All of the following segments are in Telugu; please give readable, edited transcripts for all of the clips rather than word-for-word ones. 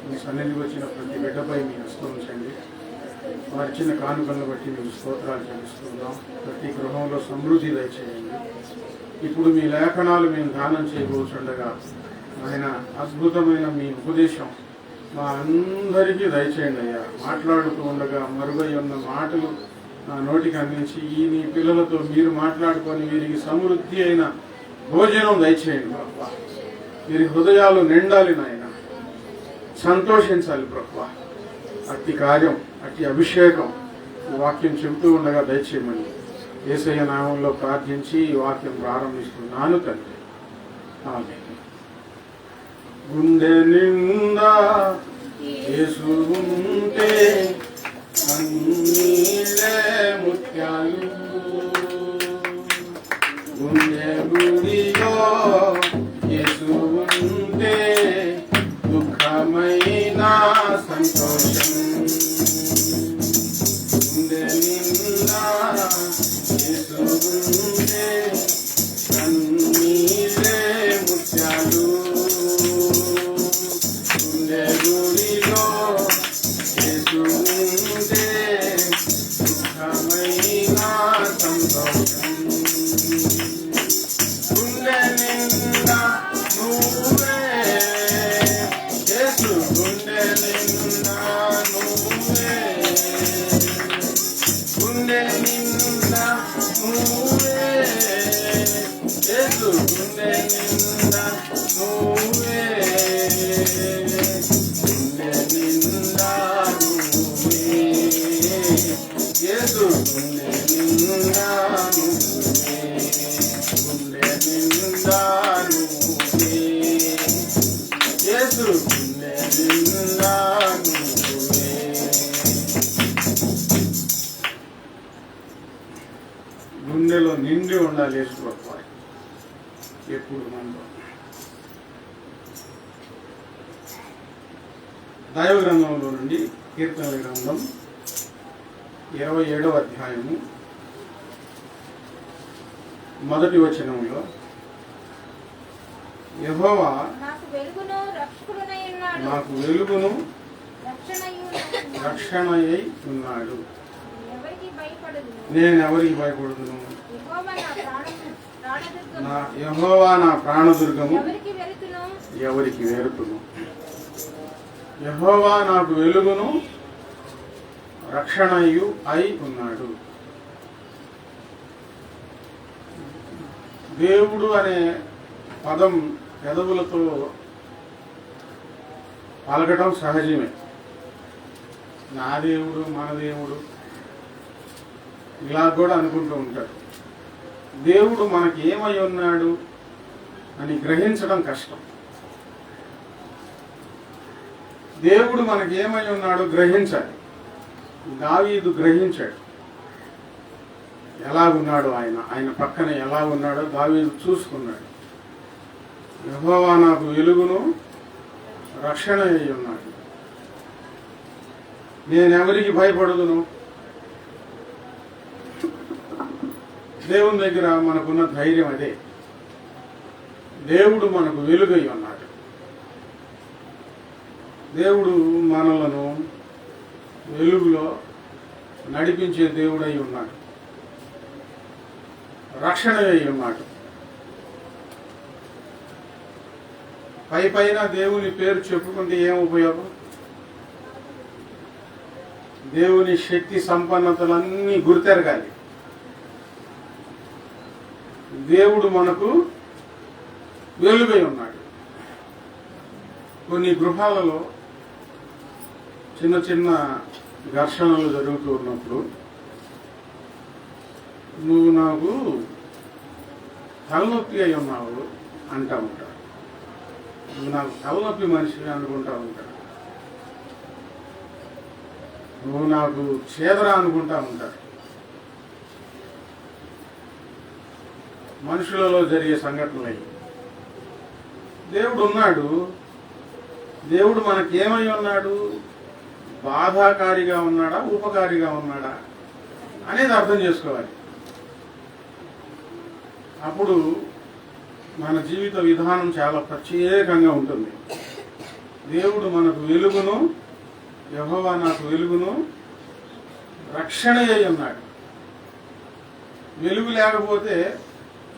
మీ సన్నిధికి వచ్చిన ప్రతి బిడ్డపై మీ హస్తం ఉంచండి. వారి చిన్న కానుకలను బట్టి మేము స్తోత్రాలు చెల్లిస్తున్నాం. ప్రతి గృహంలో సమృద్ధి దయచేయండి. ఇప్పుడు మీ లేఖనాలు మేము ధ్యానం చేయబోతుండగా ఆయన అద్భుతమైన మీ ఉపదేశం మా అందరికీ దయచేయండి అయ్యా. మాట్లాడుతూ ఉండగా మరుగై ఉన్న మాటలు నా నోటికి అందించి ఈ నీ పిల్లలతో మీరు మాట్లాడుకొని వీరికి సమృద్ధి అయిన భోజనం దయచేయండి ప్రభా. వీరి హృదయాలు నిండాలి నాయన, సంతోషించాలి ప్రభా. అట్టి కార్యం, అట్టి అభిషేకం ఈ వాక్యం చెబుతూ ఉండగా దయచేయమని యేసయ్య నామంలో ప్రార్థించి ఈ వాక్యం ప్రారంభిస్తున్నాను తండ్రి. ఆమేన్. గుండె నిండా యేసు ఉంటే కన్నీళ్ళే ముత్యాలు, గుండె గుడిలో యేసు ఉంటే దుఃఖమైన సంతోషం. గుండె నిండా యేసు ఉంటే కన్నీళ్ళే ముత్యాలు, గుండె గుడిలో యేసు ఉంటే దుఃఖమైన సంతోషం. గుండె నిండా నువ్వే యేసు, గుండె నిండా నువ్వే, గుండె నిండా నువ్వే యేసు, గుండె నిండా నువ్వే, గుండె నిండా నువ్వే యేసు, గుండె నిండా నువ్వే, గుండె నిండా నువ్వే యేసు, గుండె నిండా నువ్వే. గుండెలో నిండి ఉండాలి యేసు ప్రభు ఎప్పుడు మనలో. దైవ గ్రంథంలో నుండి కీర్తనల గ్రంథం 27వ అధ్యాయము 1వ వచనంలో యెహోవా నాకు వెలుగును రక్షణయై ఉన్నాడు, నేను ఎవరికి భయపడుదును. యెహోవా నా ప్రాణదుర్గము, ఎవరికి వెరుతును. యెహోవా నాకు వెలుగును రక్షణయు అయి ఉన్నాడు. దేవుడు అనే పదం పెదవులతో పలకటం సహజమే. నా దేవుడు, మన దేవుడు ఇలా కూడా అనుకుంటూ ఉంటారు. దేవుడు మనకి ఏమై ఉన్నాడు అని గ్రహించడం కష్టం. దేవుడు మనకి ఏమై ఉన్నాడు గ్రహించాలి. దావీదు గ్రహించాడు ఎలాగున్నాడు ఆయన పక్కన ఎలా ఉన్నాడో దావీదు చూసుకున్నాడు. యెహోవా నాకు వెలుగును రక్షణ అయి ఉన్నాడు, నేనెవరికి భయపడదును. దేవుని దగ్గర మనకున్న ధైర్యం అదే. దేవుడు మనకు వెలుగై ఉన్నాడు. దేవుడు మనలను వెలుగులో నడిపించే దేవుడై ఉన్నాడు, రక్షణ అయి ఉన్నాడు. పైన దేవుని పేరు చెప్పుకుంటే ఏం ఉపయోగం? దేవుని శక్తి సంపన్నతలన్నీ గుర్తెరగాలి. దేవుడు మనకు వెలుగై ఉన్నాడు. కొన్ని గృహాలలో చిన్న చిన్న ఘర్షణలు జరుగుతూ ఉన్నప్పుడు నువ్వు నాకు తలనొప్పి అయి ఉన్నావు అంటా ఉంటాడు. నువ్వు నాకు తలనొప్పి మనిషి అనుకుంటా ఉంటాడు. నువ్వు నాకు చేదరా అనుకుంటా ఉంటాడు. మనుషులలో జరిగే సంఘటనలు. దేవుడు ఉన్నాడు. దేవుడు మనకేమై ఉన్నాడు? బాధాకారిగా ఉన్నాడా, ఉపకారిగా ఉన్నాడా అనేది అర్థం చేసుకోవాలి. అప్పుడు మన జీవిత విధానం చాలా ప్రత్యేకంగా ఉంటుంది. దేవుడు మనకు వెలుగును, యెహోవా నాకు వెలుగును రక్షణ అయి ఉన్నాడు. వెలుగు లేకపోతే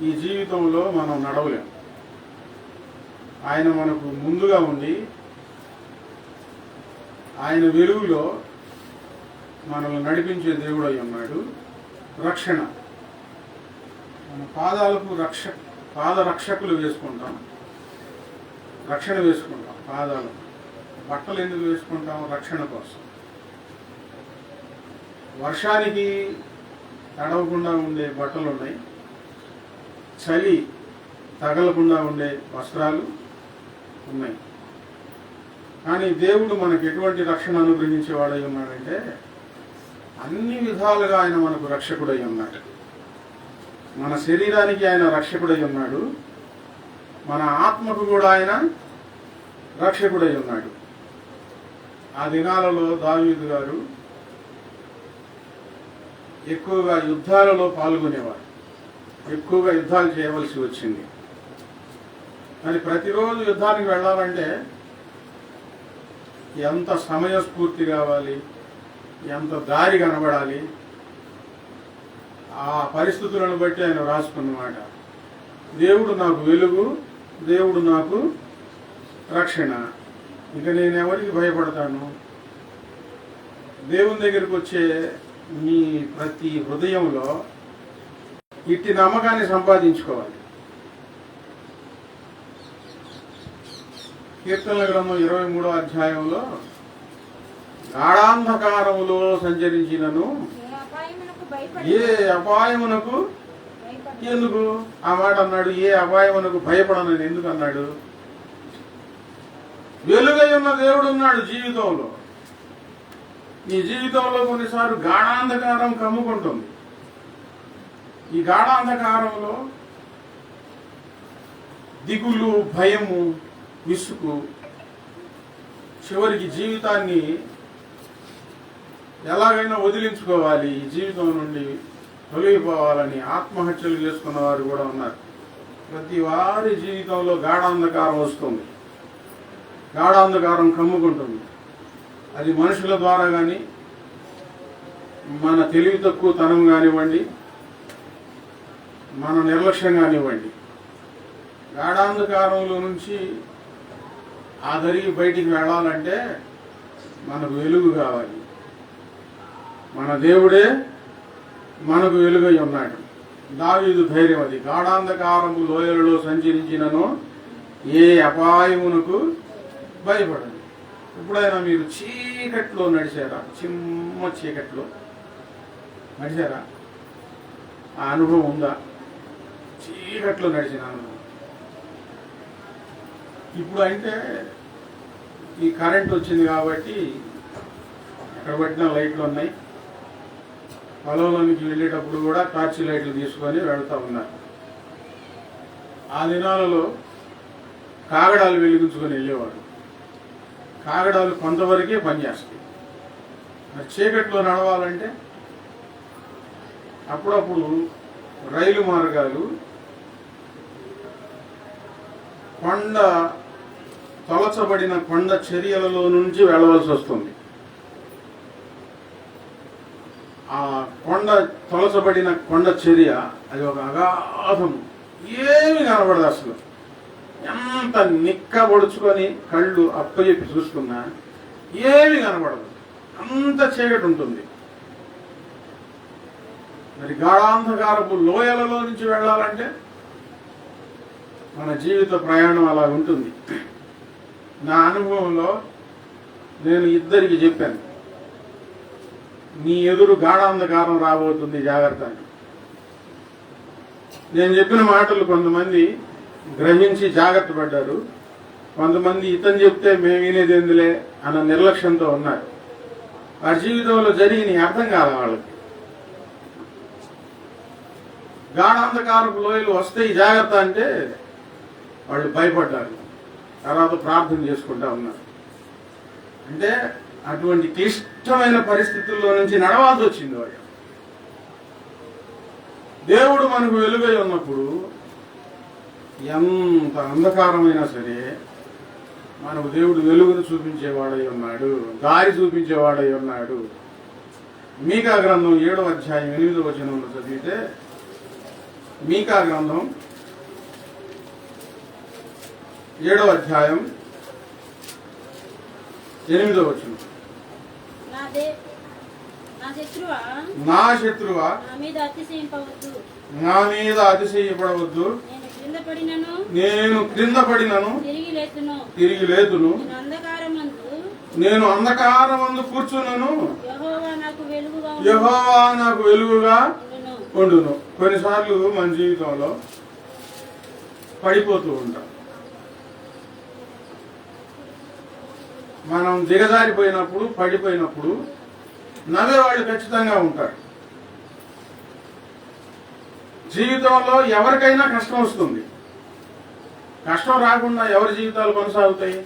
ఈ జీవితంలో మనం నడవలేం. ఆయన మనకు ముందుగా ఉండి ఆయన వెలుగులో మనల్ని నడిపించే దేవుడు అయి ఉన్నాడు. రక్షణ, మన పాదాలకు పాదరక్షకులు వేసుకుంటాం, రక్షణ వేసుకుంటాం. పాదాలు బట్టలు ఎందుకు వేసుకుంటాం? రక్షణ కోసం. వర్షానికి తడవకుండా ఉండే బట్టలు ఉన్నాయి, చలి తగలకుండా ఉండే వస్త్రాలు ఉన్నాయి. కానీ దేవుడు మనకు ఎటువంటి రక్షణ అనుగ్రహించేవాడై ఉన్నాడంటే అన్ని విధాలుగా ఆయన మనకు రక్షకుడై ఉన్నాడు. మన శరీరానికి ఆయన రక్షకుడై ఉన్నాడు, మన ఆత్మకు కూడా ఆయన రక్షకుడై ఉన్నాడు. ఆ దినాలలో దావీదు గారు ఎక్కువగా యుద్ధాలలో పాల్గొనేవారు, ఎక్కువగా యుద్ధాలు చేయవలసి వచ్చింది. మరి ప్రతిరోజు యుద్ధానికి వెళ్ళాలంటే ఎంత సమయస్ఫూర్తి కావాలి, ఎంత దారి కనబడాలి. ఆ పరిస్థితులను బట్టి ఆయన రాసుకున్నమాట. దేవుడు నాకు వెలుగు, దేవుడు నాకు రక్షణ, ఇక నేను ఎవరికి భయపడతాను? దేవుని దగ్గరికి వచ్చే మీ ప్రతి హృదయంలో ఇట్టి నమ్మకాన్ని సంపాదించుకోవాలి. కీర్తనల గ్రంథం 23వ అధ్యాయంలో గాఢాంధకారములో సంచరించినను ఏ అపాయమునకు ఎందుకు ఆ మాట అన్నాడు? ఏ అపాయమునకు భయపడనని ఎందుకు అన్నాడు? వెలుగై ఉన్న దేవుడు ఉన్నాడు జీవితంలో. ఈ జీవితంలో కొన్నిసార్లు గాఢాంధకారం కమ్ముకుంటుంది. ఈ గాఢాంధకారంలో దిగులు, భయము, విసుగు, చివరికి జీవితాన్ని ఎలాగైనా వదిలించుకోవాలి, ఈ జీవితం నుండి తొలగిపోవాలని ఆత్మహత్యలు చేసుకున్న వారు కూడా ఉన్నారు. ప్రతి వారి జీవితంలో గాఢాంధకారం వస్తుంది, గాఢాంధకారం కమ్ముకుంటుంది. అది మనుషుల ద్వారా కానీ, మన తెలివి తక్కువ తనం కానివ్వండి, మన నిర్లక్ష్యం కానివ్వండి. గాఢాంధకారంలో నుంచి ఆదరికి బయటికి వెళ్ళాలంటే మనకు వెలుగు కావాలి. మన దేవుడే మనకు వెలుగై ఉన్నాడు. దావీదు ధైర్యం అది. గాఢాంధకారము లోయలలో సంచరించినను ఏ అపాయమునకు భయపడదు. ఎప్పుడైనా మీరు చీకట్లో నడిచారా? చిమ్మ చీకట్లో నడిచారా? ఆ అనుభవం ఉందా? చీకట్లో నడిచిన అనుభవం. ఇప్పుడు అంటే ఈ కరెంట్ వచ్చింది కాబట్టి ఎక్కడ పట్టినా లైట్లు ఉన్నాయి. పొలంలోనికి వెళ్ళేటప్పుడు కూడా టార్చ్ లైట్లు తీసుకొని వెళ్తూ ఉన్నారు. ఆ దినాలలో కాగడాలు వెలిగించుకొని వెళ్ళేవాడు. కాగడాలు కొంతవరకే పనిచేస్తాయి. మరి చీకట్లో నడవాలంటే అప్పుడప్పుడు రైలు మార్గాలు కొండ తొలచబడిన కొండ చర్యలలో నుంచి వెళ్ళవలసి వస్తుంది. ఆ కొండ తొలచబడిన కొండ చర్య అది ఒక అగాధం, ఏమి కనబడదు అసలు. ఎంత నిక్కబొడుచుకొని కళ్ళు అప్పచెప్పి చూసుకున్నా ఏమి కనబడదు, అంత చీకటి ఉంటుంది. మరి గాఢాంధకారపు లోయలలో నుంచి వెళ్ళాలంటే మన జీవిత ప్రయాణం అలా ఉంటుంది. నా అనుభవంలో నేను ఇద్దరికి చెప్పాను, నీ ఎదురు గాఢాంధకారం రాబోతుంది, జాగ్రత్త అని. నేను చెప్పిన మాటలు కొంతమంది గ్రహించి జాగ్రత్త పడ్డారు, కొంతమంది ఇతను చెప్తే మేము వినేది ఎందులే అన్న నిర్లక్ష్యంతో ఉన్నారు. వారి జీవితంలో జరిగిన అర్థం కాదు వాళ్ళకి. గాఢాంధకారపు లోయలు వస్తాయి జాగ్రత్త అంటే వాళ్ళు భయపడ్డారు. తర్వాత ప్రార్థన చేసుకుంటా ఉన్నారు. అంటే అటువంటి క్లిష్టమైన పరిస్థితుల్లో నుంచి నడవాల్సి వచ్చింది వాళ్ళు. దేవుడు మనకు వెలుగై ఉన్నప్పుడు ఎంత అంధకారమైనా సరే మనకు దేవుడు వెలుగును చూపించేవాడై ఉన్నాడు, దారి చూపించేవాడై ఉన్నాడు. మీకా గ్రంథం 7వ అధ్యాయం 8వ వచనంలో చదివితే, మీకా గ్రంథం 7వ అధ్యాయం 8వ వచనం. నా శత్రువా నా మీద అతిశయపడవద్దు, నేను క్రింద పడినను తిరిగి లేతును, నేను అంధకారమందు కూర్చున్నాను, యెహోవా నాకు వెలుగుగా ఉండును. కొన్నిసార్లు మన జీవితంలో పడిపోతూ ఉంటాం. మనం దిగజారిపోయినప్పుడు, పడిపోయినప్పుడు నవ్వేవాళ్ళు ఖచ్చితంగా ఉంటారు. జీవితంలో ఎవరికైనా కష్టం వస్తుంది. కష్టం రాకుండా ఎవరి జీవితాలు కొనసాగుతాయి?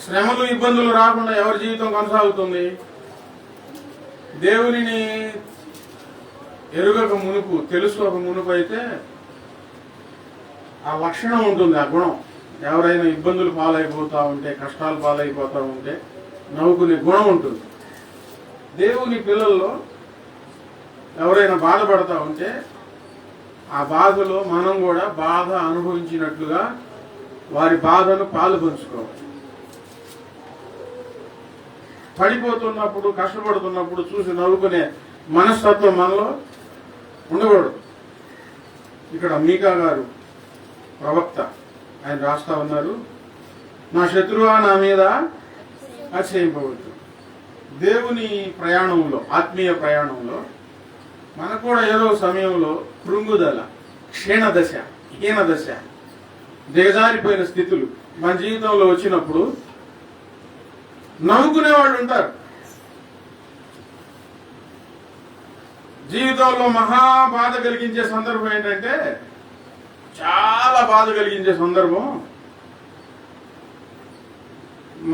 శ్రమలు, ఇబ్బందులు రాకుండా ఎవరి జీవితం కొనసాగుతుంది? దేవునిని ఎరుగక మునుపు, తెలుసుకోక మునుపు అయితే ఆ లక్షణం ఉంటుంది, ఆ గుణం. ఎవరైనా ఇబ్బందులు పాలైపోతా ఉంటే, కష్టాలు పాలైపోతా ఉంటే నవ్వుకునే గుణం ఉంటుంది. దేవుని పిల్లల్లో ఎవరైనా బాధపడతా ఉంటే ఆ బాధలో మనం కూడా బాధ అనుభవించినట్లుగా వారి బాధను పాలు పంచుకోవాలి. పడిపోతున్నప్పుడు, కష్టపడుతున్నప్పుడు చూసి నవ్వుకునే మనస్తత్వం మనలో ఉండకూడదు. ఇక్కడ మీకా గారు ప్రవక్త, ఆయన రాస్తా ఉన్నారు, నా శత్రువా నా మీద అతిశయింపవద్దు. దేవుని ప్రయాణంలో, ఆత్మీయ ప్రయాణంలో మనకు కూడా ఏదో సమయంలో కృంగుదల, క్షీణదశ, హీనదశ, దిగజారిపోయిన స్థితులు మన జీవితంలో వచ్చినప్పుడు నవ్వుకునే వాళ్ళు ఉంటారు. జీవితంలో మహా బాధ కలిగించే సందర్భం ఏంటంటే, చాలా బాధ కలిగించే సందర్భం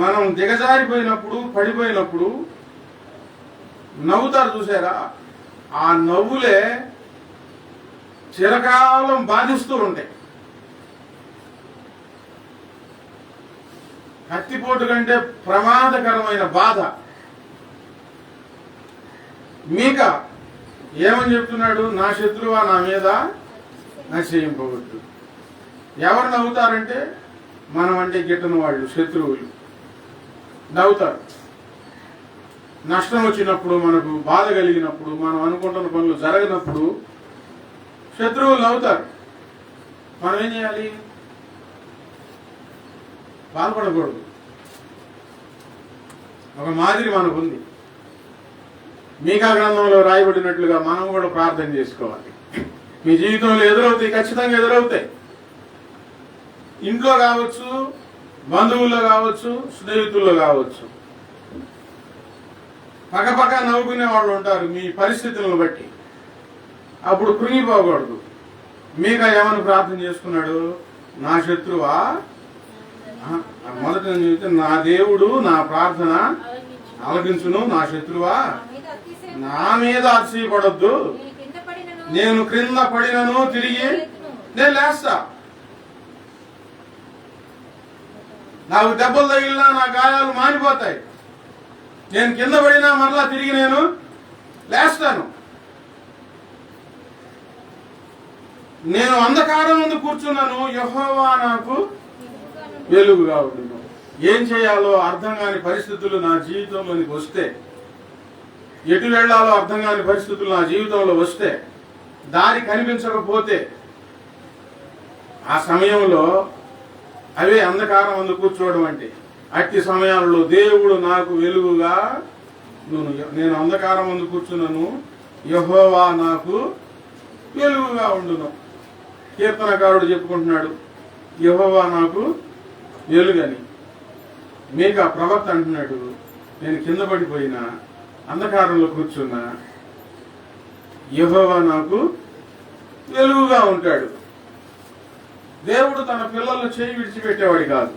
మనం దిగజారిపోయినప్పుడు, పడిపోయినప్పుడు నవ్వుతారు చూసారా? ఆ నవ్వులే చిరకాలం బాధిస్తూ ఉంటాయి. కత్తిపోటు కంటే ప్రమాదకరమైన బాధ. మీకా ఏమని చెప్తున్నాడు? నా శత్రువా నా మీద నశయింపవద్దు. ఎవరు నవ్వుతారంటే మనం అంటే గిట్టని వాళ్ళు, శత్రువులు నవ్వుతారు. నష్టం వచ్చినప్పుడు, మనకు బాధ కలిగినప్పుడు, మనం అనుకుంటున్న పనులు జరగనప్పుడు శత్రువులు నవ్వుతారు. మనం ఏం చేయాలి? బాధపడకూడదు. ఒక మాదిరి మనకుంది. మీకా గ్రంథంలో రాయబడినట్లుగా మనం కూడా ప్రార్థన చేసుకోవాలి. మీ జీవితంలో ఎదురవుతాయి, ఖచ్చితంగా ఎదురవుతాయి. ఇంట్లో కావచ్చు, బంధువుల్లో కావచ్చు, స్నేహితుల్లో కావచ్చు. పక్కపక్క నవ్వుకునే వాళ్ళు ఉంటారు మీ పరిస్థితులను బట్టి. అప్పుడు కృంగిపోకూడదు. మీకా ఏమని ప్రార్థన చేసుకున్నాడు? నా శత్రువా, మొదట చెబితే, నా దేవుడు నా ప్రార్థన ఆలకించును, నా శత్రువా నా మీద అతిశయపడొద్దు, నేను క్రింద పడినను తిరిగి నేను లేస్తా. నాకు దెబ్బలు తగిలినా నా గాయాలు మానిపోతాయి. నేను కింద పడినా మరలా తిరిగి నేను లేస్తాను. నేను అంధకారం ముందు కూర్చున్నాను, యెహోవా నాకు వెలుగుగా ఉండును. ఏం చేయాలో అర్థం కాని పరిస్థితులు నా జీవితంలోనికి వస్తే, ఎటు వెళ్లాలో అర్థం కాని పరిస్థితులు నా జీవితంలో వస్తే, దారి కనిపించకపోతే, ఆ సమయంలో అవే అంధకారం ముందు కూర్చోవడం అంటే. అట్టి సమయాల్లో దేవుడు నాకు వెలుగుగా, నేను అంధకారం ముందు కూర్చున్నాను, యెహోవా నాకు వెలుగుగా ఉండును. కీర్తనకారుడు చెప్పుకుంటున్నాడు, యెహోవా నాకు వెలుగని. మీకా ప్రవక్త అంటున్నాడు, నేను కింద పడిపోయినా, అంధకారంలో కూర్చున్నా, యెహోవా నాకు వెలుగుగా ఉంటాడు. దేవుడు తన పిల్లలను చేయి విడిచిపెట్టేవాడు కాదు.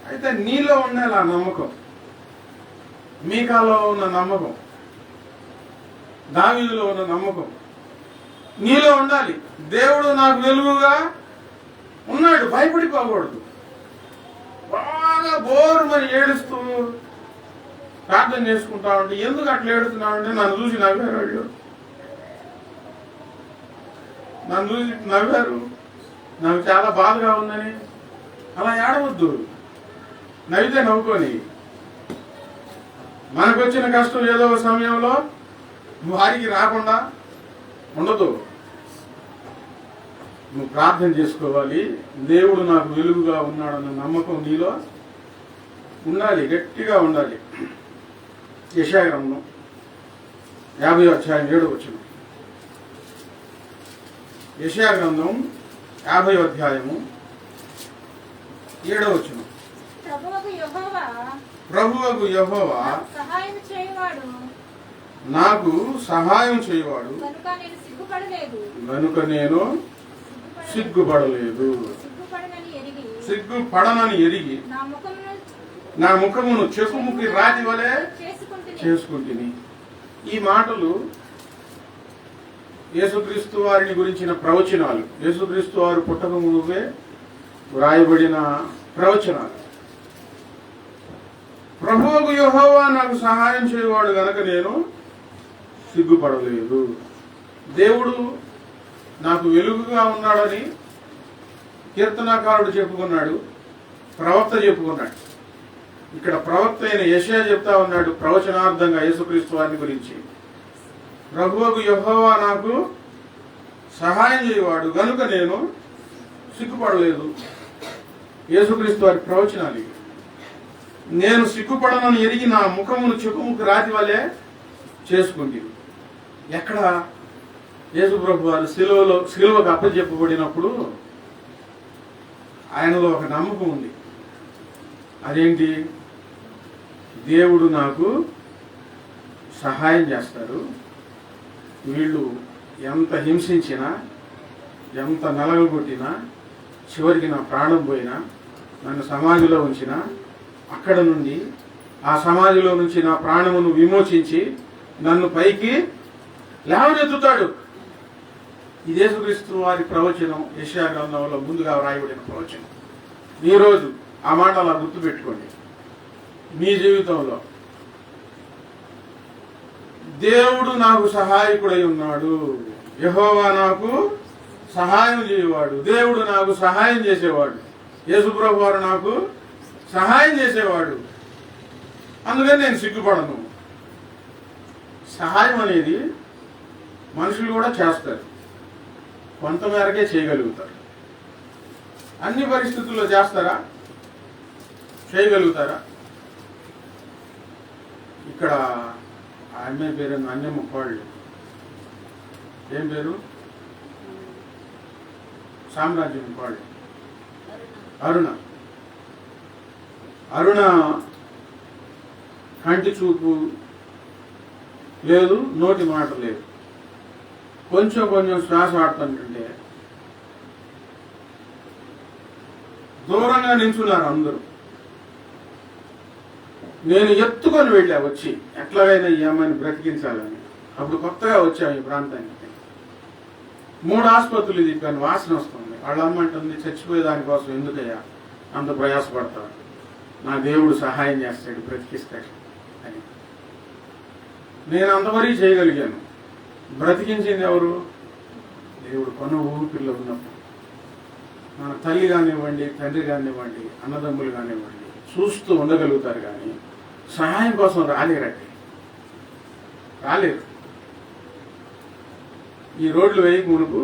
అయితే నీలో ఉండాలి ఆ నమ్మకం. మీకాలో ఉన్న నమ్మకం, దావీదులో ఉన్న నమ్మకం నీలో ఉండాలి. దేవుడు నాకు వెలుగుగా ఉన్నాడు, భయపడిపోకూడదు. బాగా బోరుమని ఏడుస్తూ ప్రార్థన చేసుకుంటా ఉంటే, ఎందుకు అట్లా ఏడుతున్నావంటే నన్ను చూసి నవ్వారు వాళ్ళు, నన్ను చూసి నవ్వారు, నాకు చాలా బాధగా ఉందని. అలా ఏడవద్దు, నవ్వితే నవ్వుకొని. మనకు వచ్చిన కష్టం ఏదో ఒక సమయంలో వారికి రాకుండా ఉండదు. నువ్వు ప్రార్థన చేసుకోవాలి. దేవుడు నాకు వెలుగుగా ఉన్నాడన్న నమ్మకం నీలో ఉండాలి, గట్టిగా ఉండాలి. యెషయా గ్రంథం 50:7. యెషయా గ్రంథం 50:7. ప్రభువగు యెహోవా నాకు సహాయం చేయవాడు గనుక నేను సిగ్గుపడలేదు. సిగ్గుపడనని ఎరిగి నా ముఖమును చెకుముకి రాతి వలె చేసుకుంటుని. ఈ మాటలు యేసుక్రీస్తు వారిని గురించిన ప్రవచనాలు, యేసుక్రీస్తు వారు పుట్టక ముందే వ్రాయబడిన ప్రవచనాలు. ప్రభువుకు యెహోవా నాకు సహాయం చేయవాడు గనక నేను సిగ్గుపడలేదు. దేవుడు నాకు వెలుగుగా ఉన్నాడని కీర్తనాకారుడు చెప్పుకున్నాడు, ప్రవక్త చెప్పుకున్నాడు. ఇక్కడ ప్రవక్త అయిన యెషయా చెప్తా ఉన్నాడు ప్రవచనార్థంగా యేసుక్రీస్తు వారిని గురించి. ప్రభువుకు యెహోవా నాకు సహాయం చేయవాడు గనుక నేను సిగ్గుపడలేదు. యేసుక్రీస్తు వారి ప్రవచనాలు. నేను సిగ్గుపడనని ఎరిగి నా ముఖమును చెకుముకి రాతి వలె చేసుకుంటుంది. ఎక్కడ యేసు ప్రభు వారు సిలువకు అప్పచెప్పబడినప్పుడు ఆయనలో ఒక నమ్మకం ఉంది. అదేంటి? దేవుడు నాకు సహాయం చేస్తారు. వీళ్ళు ఎంత హింసించినా, ఎంత నలగొట్టినా, చివరికి నా ప్రాణం పోయినా, నన్ను సమాధిలో ఉంచినా, అక్కడ నుండి ఆ సమాధిలో నుంచి నా ప్రాణమును విమోచించి నన్ను పైకి లేవనెత్తుతాడు. ఈ యేసుక్రీస్తు వారి ప్రవచనం యెషయా గ్రంథంలో ముందుగా వ్రాయబడిన ప్రవచనం. ఈరోజు ఆ మాట అలా గుర్తుపెట్టుకోండి. మీ జీవితంలో దేవుడు నాకు సహాయకుడై ఉన్నాడు, యెహోవా నాకు సహాయం చేయవాడు, దేవుడు నాకు సహాయం చేసేవాడు, యేసుప్రభు వారు నాకు సహాయం చేసేవాడు, అందుకని నేను సిగ్గుపడను. సహాయం అనేది మనుషులు కూడా చేస్తారు, కొంతమేరకే చేయగలుగుతారు. అన్ని పరిస్థితుల్లో చేస్తారా? చేయగలుగుతారా? ఇక్కడ ఆ అమ్మాయి పేరు అన్యమ్మ కోళ్ళు, ఏం పేరు? సామ్రాజ్యం కోళ్ళు, అరుణ. అరుణ కంటి చూపు లేదు, నోటి మాట లేదు. కొంచెం కొంచెం శ్వాస ఆడుతుంటే దూరంగా నించున్నారు అందరూ. నేను ఎత్తుకొని వెళ్ళా వచ్చి, ఎట్లాగైనా ఈ అమ్మాయిని బ్రతికించాలని. అప్పుడు కొత్తగా వచ్చాము ఈ ప్రాంతానికి. 3 ఆసుపత్రులు తిప్పాను, వాసన వస్తుంది. వాళ్ళ అమ్మ అంటుంది, చచ్చిపోయేదానికోసం ఎందుకయ్యా అంత ప్రయాసపడతాడు, నా దేవుడు సహాయం చేస్తాడు, బ్రతికిస్తాడు అని. నేను అంతవరకు చేయగలిగాను. బ్రతికించింది ఎవరు? దేవుడు. కొన ఊపిరిలో ఉన్నప్పుడు మన తల్లి కానివ్వండి, తండ్రి కానివ్వండి, అన్నదమ్ములు కానివ్వండి చూస్తూ ఉండగలుగుతారు, కానీ సహాయం కోసం రాలేరండి, రాలేరు. ఈ రోడ్లు వేయక మునుపు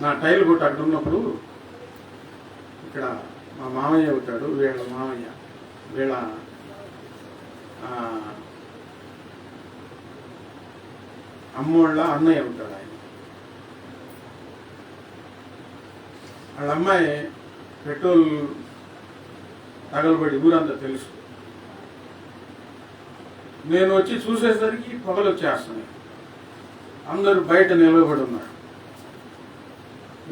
నా టైల్ కొట్టు అక్కడ ఉన్నప్పుడు ఇక్కడ మా మామయ్య అవుతాడు, వీళ్ళ మామయ్య, వీళ్ళ అమ్మోళ్ళ అన్నయ్య అవుతాడు. ఆయన వాళ్ళ అమ్మాయి పెట్రోల్ తగలబడి ఊరంతా తెలుసు. నేను వచ్చి చూసేసరికి పొగలు వచ్చేస్తున్నాయి, అందరూ బయట నిలబడి ఉన్నారు.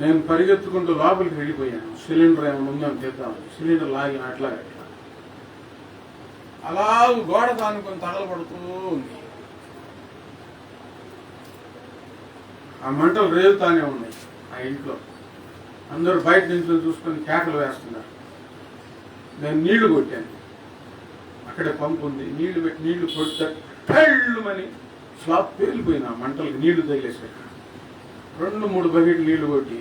నేను పరిగెత్తుకుంటూ లోపలికి వెళ్ళిపోయాను. సిలిండర్ ఏమైనా ఉందని తెద్దామని సిలిండర్ లాగిన అట్లా అలా గోడ కానుకొని తగలబడుతూ ఉంది. ఆ మంటలు రేగుతానే ఉన్నాయి ఆ ఇంట్లో. అందరూ బయట నుంచి చూసుకొని కేకలు వేస్తున్నారు. నేను నీళ్లు కొట్టాను, అక్కడే పంపు ఉంది, నీళ్లు పెట్టి నీళ్లు కొడితే పెళ్ళుమని స్లాబ్ పేలిపోయినా మంటలకు నీళ్లు తగిలేసాయి. 2-3 బకెట్లు నీళ్లు కొట్టి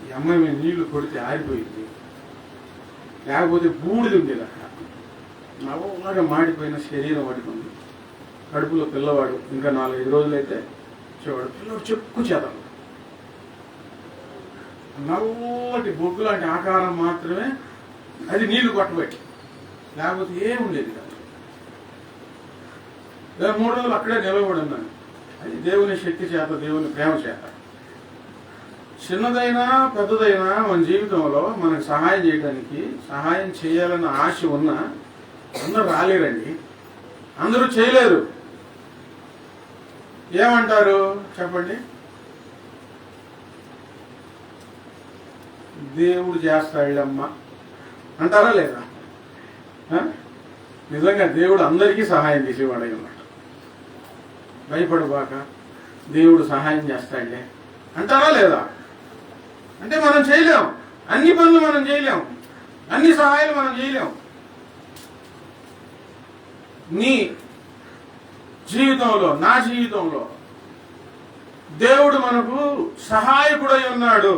ఈ అమ్మాయి మీద నీళ్లు కొడితే ఆరిపోయింది. లేకపోతే బూడిది ఉంది అక్కడ. నవ్వులాగా మాడిపోయిన శరీరం పడుకుంది. కడుపులో పిల్లవాడు ఇంకా 4-5 రోజులైతే చూడు పిల్లవాడు చెక్కు చేతలు, నల్లటి బొగ్గు లాంటి ఆకారం మాత్రమే, అది నీళ్లు కొట్టబట్టి, లేకపోతే ఏముండేది కాదు. 3 రోజులు అక్కడే నిలబడి ఉన్నాను. అది దేవుని శక్తి చేత, దేవుని ప్రేమ చేత. చిన్నదైనా పెద్దదైనా మన జీవితంలో మనకు సహాయం చేయడానికి, సహాయం చేయాలన్న ఆశ ఉన్నా అందరూ రాలేరండి, అందరూ చేయలేరు. ఏమంటారు చెప్పండి? దేవుడు చేస్తాడమ్మా అంటారా లేదా? నిజంగా దేవుడు అందరికీ సహాయం చేసేవాడై ఉన్నాడు. భయపడబాక, దేవుడు సహాయం చేస్తాడులే అంటారా లేదా? అంటే మనం చేయలేం, అన్ని పనులు మనం చేయలేం, అన్ని సహాయాలు మనం చేయలేం. నీ జీవితంలో, నా జీవితంలో దేవుడు మనకు సహాయకుడై ఉన్నాడు,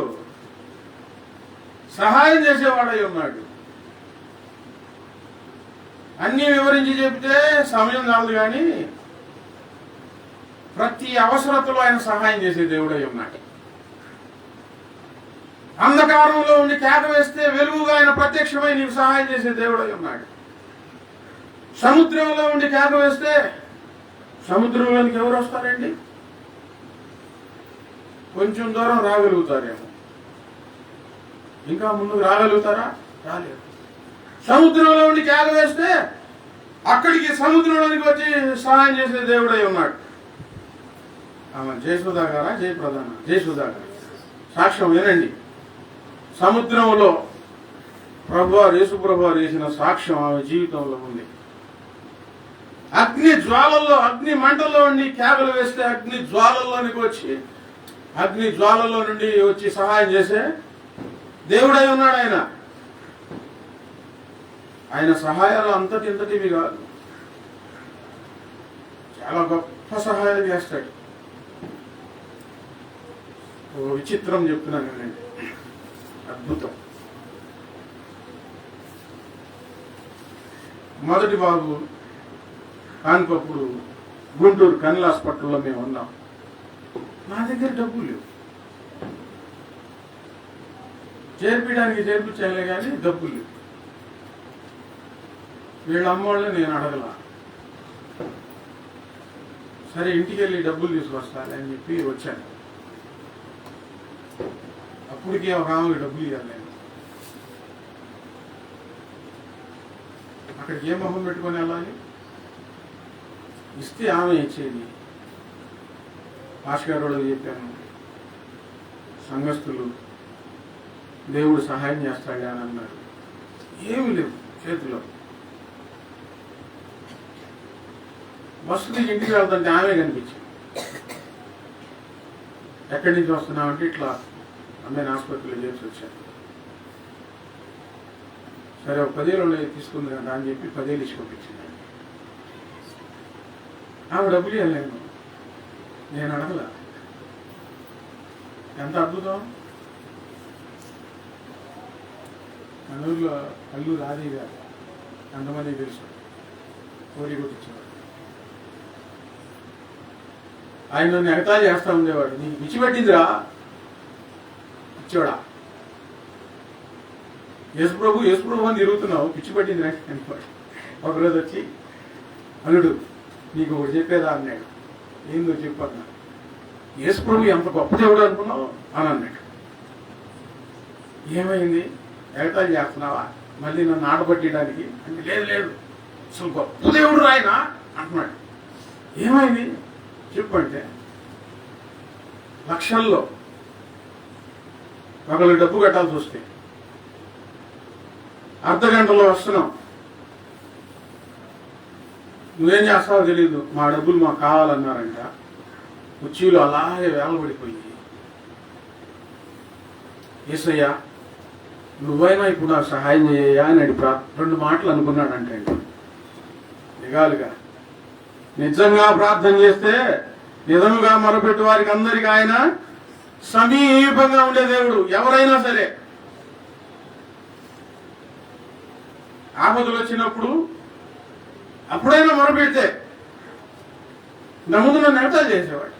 సహాయం చేసేవాడై ఉన్నాడు. అన్ని వివరించి చెబితే సమయం చాలదు, కానీ ప్రతి అవసరతలో ఆయన సహాయం చేసే దేవుడై ఉన్నాడు. అంధకారంలో ఉండి కేక వేస్తే వెలుగుగా ఆయన ప్రత్యక్షమై నీకు సహాయం చేసే దేవుడై ఉన్నాడు. సముద్రంలో ఉండి కేక వేస్తే సముద్రంలోనికి ఎవరు వస్తారండి? కొంచెం దూరం రాగలుగుతారేమో, ఇంకా ముందుకు రాగలుగుతారా? రాలేరు. సముద్రంలో ఉండి కేక వేస్తే అక్కడికి సముద్రంలోనికి వచ్చి సహాయం చేసే దేవుడై ఉన్నాడు. ఆమె జయసుధా గారా, జయప్రధాన? జయసుధా గారు సాక్ష్యం వినండి. సముద్రంలో ప్రభువారు, యేసుప్రభువారు చేసిన సాక్ష్యం ఆమె జీవితంలో ఉంది. అగ్ని జ్వాలల్లో, అగ్ని మంటల్లో ఉండి కేకలు వేస్తే అగ్ని జ్వాలల్లోనికి వచ్చి, అగ్ని జ్వాలల్లో నుండి వచ్చి సహాయం చేసే దేవుడై ఉన్నాడు ఆయన. ఆయన సహాయాలు ఇంతటివి కాదు, చాలా గొప్ప సహాయాలు చేస్తాడు. ఓ విచిత్రం చెప్తున్నాను నేను, అద్భుతం. మొదటి బాబు కానిపప్పుడు గుంటూరు కన్నుల హాస్పిటల్లో మేము ఉన్నాం. నా దగ్గర డబ్బులు లేవు, చేర్పించాలే కానీ డబ్బులు లేవు. వీళ్ళ అమ్మోళ్ళని నేను అడగల. సరే ఇంటికి వెళ్ళి డబ్బులు తీసుకొస్తాను అని చెప్పి వచ్చాను. అప్పటికే ఒక ఆమెకి డబ్బులు ఇవ్వాలి నేను. అక్కడికి ఏ మొహం పెట్టుకొని వెళ్ళాలి? ఇస్తే ఆమె ఇచ్చేది. భాస్కర్ గారు చెప్పాను, సంఘస్థులు దేవుడు సహాయం చేస్తాడు అని అన్నారు. ఏమి లేవు చేతిలో. బస్సు దిగి ఇంటికి వెళ్తుంటే ఆమె కనిపించింది. ఎక్కడి నుంచి వస్తున్నామంటే ఇట్లా అమ్మాయిని ఆసుపత్రిలో చేసి వచ్చాను. సరే ఒక 10,000 తీసుకుంది కదా అని చెప్పి 10,000 ఇచ్చి పంపించింది. ఆమె డబ్బులు ఇవ్వలేను, నేను అడగల. ఎంత అద్భుతం! కల్లూరులో కల్లూరు ఆది గారు ఎంతమంది తెలుసు, కోడి కొట్టించేవాడు. ఆయన నన్ను ఎగతాళి చేస్తా ఉండేవాడు, నీకు పిచ్చి పట్టిందిరా పిచ్చోడా, యేసు ప్రభు అని తిరుగుతున్నావు, పిచ్చి పట్టింది అనేవాడు. ఒకరోజు వచ్చి, అల్లుడు నీకు ఒకటి చెప్పేదా అన్నాడు. ఏందో చెప్పన్నా. యేసు ప్రభు ఎంత గొప్ప దేవుడు అనుకున్నావు అని అన్నాడు. ఏమైంది, ఎగతాళి చేస్తున్నావా మళ్ళీ నన్ను ఆడపట్టడానికి అంటే? లేదు లేదు, అసలు గొప్ప దేవుడు ఆయన అంటున్నాడు. ఏమైంది చెప్పంటే, లక్షల్లో ఒకళ్ళు డబ్బు కట్టాల్సి వస్తే అర్ధగంటలో వస్తున్నాం, నువ్వేం చేస్తావో తెలీదు, మా డబ్బులు మాకు కావాలన్నారంట. కుర్చీలు అలాగే వేలబడిపోయి యేసయ్య నువ్వైనా ఇప్పుడు నాకు సహాయం చేయ్యా అని 2 మాటలు అనుకున్నాడంటే నిజాలుగా నిజంగా ప్రార్థన చేస్తే నిజంగా మొరపెట్టు వారికి అందరికీ ఆయన సమీపంగా ఉండే దేవుడు. ఎవరైనా సరే ఆపదలు వచ్చినప్పుడు అప్పుడైనా మొరపెడితే నమ్ముతున్న నెడతాలు చేసేవాడు.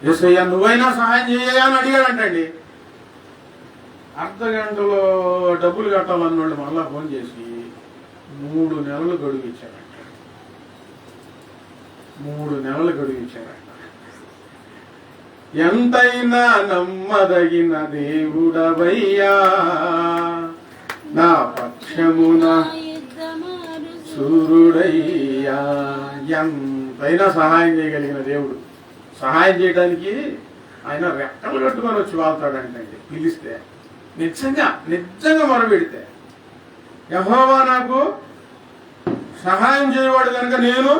యేసయ్య నువ్వైనా సహాయం చేయ్యా అని అడిగాడంటండి. అర్ధగంటలో డబ్బులు కట్టాలన్నోళ్ళు మళ్ళా ఫోన్ చేసి 3 నెలలు గడువు ఇచ్చారంట. 3 నెలలు గడువు ఇచ్చారంట. ఎంతైనా నమ్మదగిన దేవుడవయ్యా, నా పక్షమున సూర్యుడయ్యా. ఎంతైనా సహాయం చేయగలిగిన దేవుడు. సహాయం చేయడానికి ఆయన రెక్కలు కట్టుకొని వచ్చి వాళ్తాడంటే పిలిస్తే నిజంగా మొరపెడితే యెహోవా నాకు సహాయం చేయవాడు కనుక నేను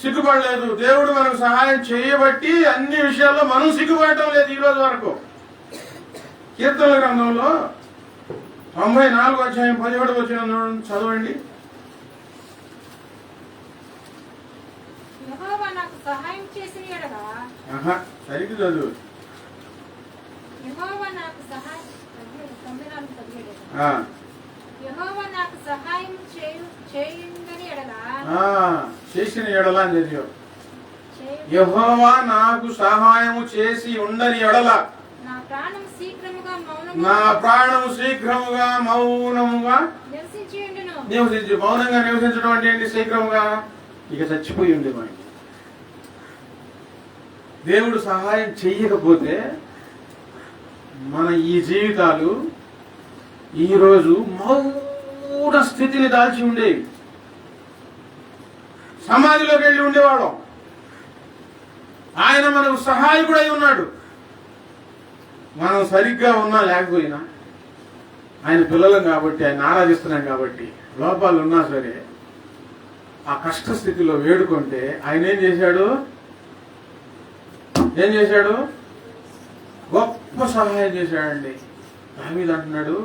సిగ్గుపడలేదు. దేవుడు మనకు సహాయం చేయబట్టి అన్ని విషయాల్లో మనం సిగ్గుపడటం లేదు ఈ రోజు వరకు. కీర్తనల గ్రంథంలో 94వ అధ్యాయం 17వ వచనం చదవండి. సరిగ్గా చదువు. చేసిన ఎడల అని చదివావు. యెహోవా నాకు సహాయము చేసి ఉండని ఎడల నా ప్రాణము శీఘ్రముగా మౌనముగా నివసించు. మౌనంగా నివసించడం అంటే ఏంటి? శీఘ్రముగా ఇక చచ్చిపోయి ఉంది. మనకి దేవుడు సహాయం చెయ్యకపోతే మన ఈ జీవితాలు ఈరోజు మౌన స్థితిని దాల్చి ఉండేవి. సమాధిలోకి వెళ్ళి ఉండేవాళ్ళం. ఆయన మనకు సహాయకుడై ఉన్నాడు. మనం సరిగ్గా ఉన్నా లేకపోయినా ఆయన పిల్లలం కాబట్టి, ఆయన ఆరాధిస్తున్నాం కాబట్టి, లోపాలు ఉన్నా సరే ఆ కష్ట స్థితిలో వేడుకుంటే ఆయన ఏం చేశాడు? గొప్ప సహాయం చేశాడండి. దావీదు అంటున్నాడు,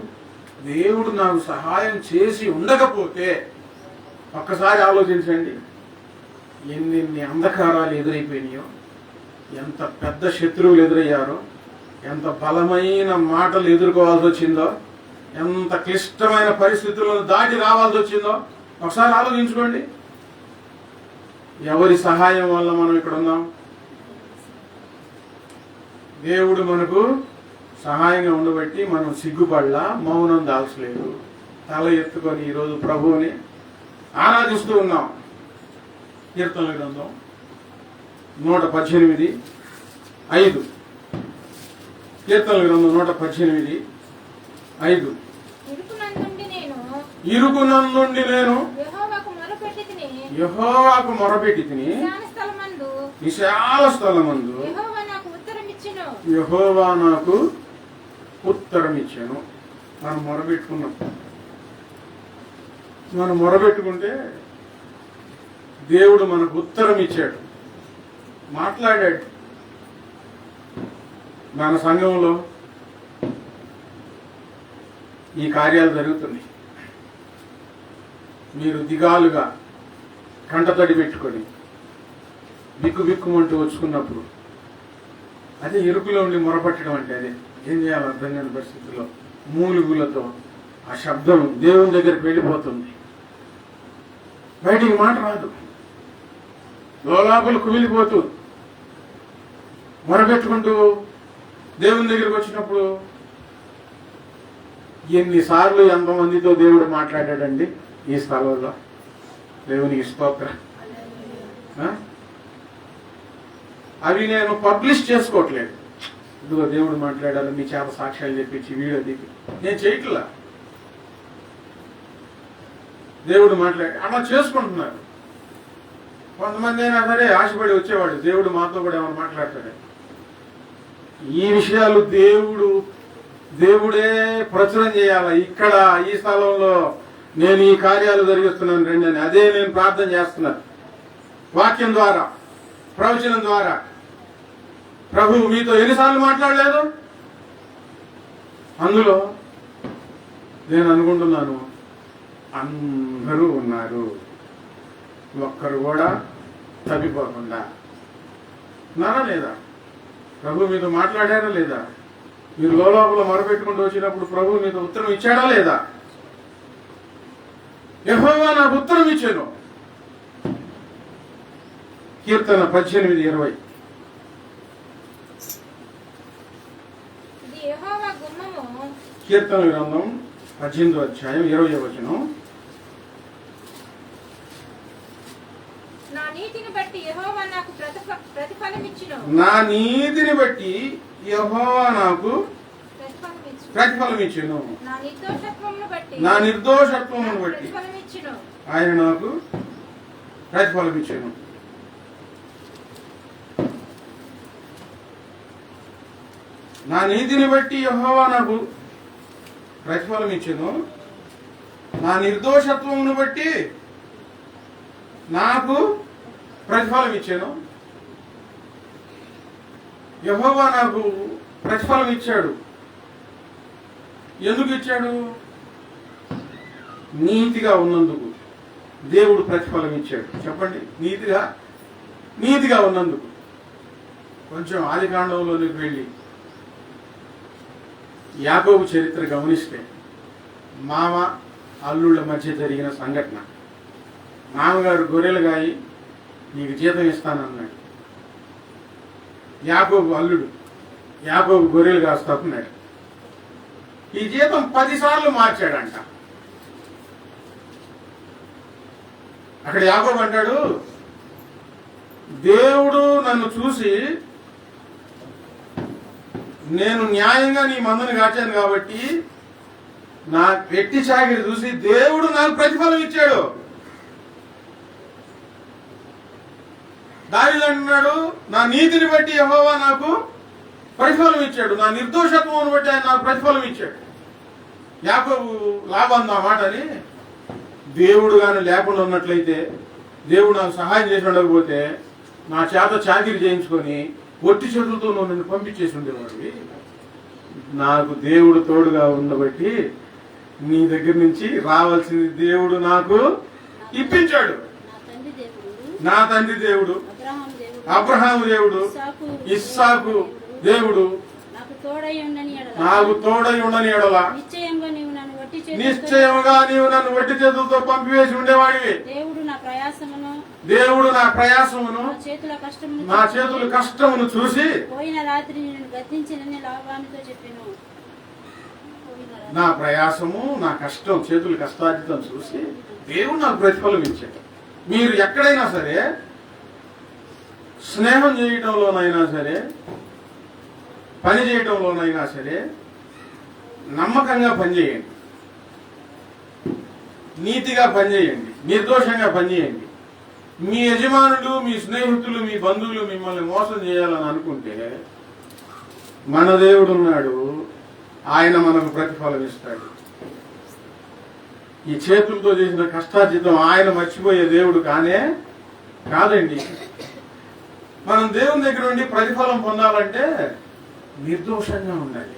దేవుడు నాకు సహాయం చేసి ఉండకపోతే, ఒక్కసారి ఆలోచించండి, ఎన్ని అంధకారాలు ఎదురైపోయినాయో, ఎంత పెద్ద శత్రువులు ఎదురయ్యారో, ఎంత బలమైన మాటలు ఎదుర్కోవాల్సి వచ్చిందో, ఎంత క్లిష్టమైన పరిస్థితులను దాటి రావాల్సి వచ్చిందో ఒకసారి ఆలోచించుకోండి. ఎవరి సహాయం వల్ల మనం ఇక్కడ ఉన్నాం? దేవుడు మనకు సహాయంగా ఉండబట్టి మనం సిగ్గుపడలా, మౌనం దాల్చలేదు. తల ఎత్తుకొని ఈరోజు ప్రభువుని ఆరాధిస్తూ ఉన్నాం. కీర్తనల గ్రంథం 118:5. కీర్తనల గ్రంథం 118:5. ఇరుకునందుండి నేను యెహోవాకు మొరపెట్టి తిని విశాల స్థలమందు యెహోవా నాకు ఉత్తరం ఇచ్చాను. మనం మొరబెట్టుకున్నాం. మనం మొరబెట్టుకుంటే దేవుడు మనకు ఉత్తరం ఇచ్చాడు, మాట్లాడాడు. మన సంఘంలో ఈ కార్యాలు జరుగుతున్నాయి. మీరు దిగాలుగా కంటతడి పెట్టుకొని బిక్కుమంటూ వచ్చుకున్నప్పుడు, అదే ఇరుకులో ఉండి మొరపట్టడం అంటే అదే. ఏం చేయాలి అర్థం కాని పరిస్థితుల్లో మూలుగులతో ఆ శబ్దం దేవుని దగ్గరికి వెళ్ళిపోతుంది. బయటికి మాట రాదు. లోపల కుమిలిపోతూ మొరపెట్టుకుంటూ దేవుని దగ్గరికి వచ్చినప్పుడు ఎన్నిసార్లు ఎంతమందితో దేవుడు మాట్లాడాడండి ఈ స్థలంలో. దేవునికి స్తోత్రం. అవి నేను పబ్లిష్ చేసుకోవట్లేదు. ఇదిగో దేవుడు మాట్లాడాలి, మీ చేత సాక్ష్యాలు చెప్పించి వీడియో దిగి నేను చేయట్లా. దేవుడు మాట్లాడి అలా చేసుకుంటున్నారు. కొంతమంది అయినా సరే ఆశపడి వచ్చేవాడు, దేవుడు మాతో కూడా ఏమైనా మాట్లాడతాడు. ఈ విషయాలు దేవుడే ప్రచురం చేయాలి. ఇక్కడ ఈ స్థలంలో నేను ఈ కార్యాలు జరిగిస్తున్నాను రండి అని. అదే నేను ప్రార్థన చేస్తున్నాను. వాక్యం ద్వారా, ప్రవచనం ద్వారా ప్రభువు మీతో ఎన్నిసార్లు మాట్లాడలేదు? అందులో నేను అనుకుంటున్నాను, అందరూ ఉన్నారు, ఒక్కరు కూడా తప్పిపోకుండా ఉన్నారా లేదా? ప్రభు మీతో మాట్లాడారా లేదా? మీరు లోపల మొరపెట్టుకుంటూ వచ్చినప్పుడు ప్రభు మీతో ఉత్తరం ఇచ్చాడా లేదా? యెహోవా నాకు ఉత్తరం ఇచ్చాను. కీర్తన 18:20. కీర్తన గ్రంథం 18వ అధ్యాయం 20వ వచనం. నా నీతిని బట్టి యెహోవా నాకు ప్రతిఫలం ఇచ్చును. నా నిర్దోషత్వమును బట్టి ఆయన నాకు ప్రతిఫలం ఇచ్చును. నా నీతిని బట్టి యెహోవా నాకు ప్రతిఫలం ఇచ్చును. నా నిర్దోషత్వమును బట్టి నాకు ప్రతిఫలం ఇచ్చాను. యెహోవా నాకు ప్రతిఫలం ఇచ్చాడు. ఎందుకు ఇచ్చాడు? నీతిగా ఉన్నందుకు దేవుడు ప్రతిఫలం ఇచ్చాడు. చెప్పండి, నీతిగా ఉన్నందుకు. కొంచెం ఆదికాండంలోనికి వెళ్ళి యాకోబు చరిత్ర గమనిస్తే మామ అల్లుళ్ళ మధ్య జరిగిన సంఘటన. మామగారు గొర్రెలు గాయి నీకు జీతం ఇస్తానన్నాడు. యాకోబు అల్లుడు యాకోబు గొర్రెలు కాస్తున్నాడు. ఈ జీతం 10 సార్లు మార్చాడంట. అక్కడ యాకోబు అంటాడు, దేవుడు నన్ను చూసి నేను న్యాయంగా నీ మందుని కాచాను కాబట్టి నా వెట్టి చాకిరి చూసి దేవుడు నాకు ప్రతిఫలం ఇచ్చాడు. దావీదు అంటున్నాడు, నా నీతిని బట్టి యెహోవా నాకు ప్రతిఫలం ఇచ్చాడు, నా నిర్దోషత్వం బట్టి ఆయన నాకు ప్రతిఫలం ఇచ్చాడు. యాకోబు లాభం ఆ మాటని, దేవుడు కానీ లేకుండా ఉన్నట్లయితే, దేవుడు నాకు సహాయం చేసి ఉండకపోతే నా చేత చాకిరి చేయించుకొని ఒట్టి చేతులతో నువ్వు నన్ను పంపించేసి ఉండేవాడివి. నాకు దేవుడు తోడుగా ఉండబట్టి నీ దగ్గర నుంచి రావాల్సింది దేవుడు నాకు ఇప్పించాడు. నా తండ్రి దేవుడు, అబ్రహాము దేవుడు, ఇస్సాకు దేవుడు నాకు తోడై ఉండని ఎడల నిశ్చయముగా నీవు నన్ను వట్టి చేతులతో పంపివేసి ఉండేవాడివి. దేవుడు నా ప్రయాసమును నా చేతుల కష్టమును చూసి నా ప్రయాసము నా కష్టం చేతుల కష్టార్జితం చూసి దేవుడు నాకు ప్రతిఫలం ఇచ్చాడు. మీరు ఎక్కడైనా సరే స్నేహం చేయటంలోనైనా సరే, పని చేయటంలోనైనా సరే నమ్మకంగా పనిచేయండి, నీతిగా పనిచేయండి, నిర్దోషంగా పనిచేయండి. మీ యజమానులు, మీ స్నేహితులు, మీ బంధువులు మిమ్మల్ని మోసం చేయాలని అనుకుంటే మన దేవుడు ఉన్నాడు, ఆయన మనకు ప్రతిఫలం ఇస్తాడు. ఈ చేతులతో చేసిన కష్టార్జితం ఆయన మర్చిపోయే దేవుడు కాదండి. మనం దేవుని దగ్గర నుండి ప్రతిఫలం పొందాలంటే నిర్దోషంగా ఉండాలి,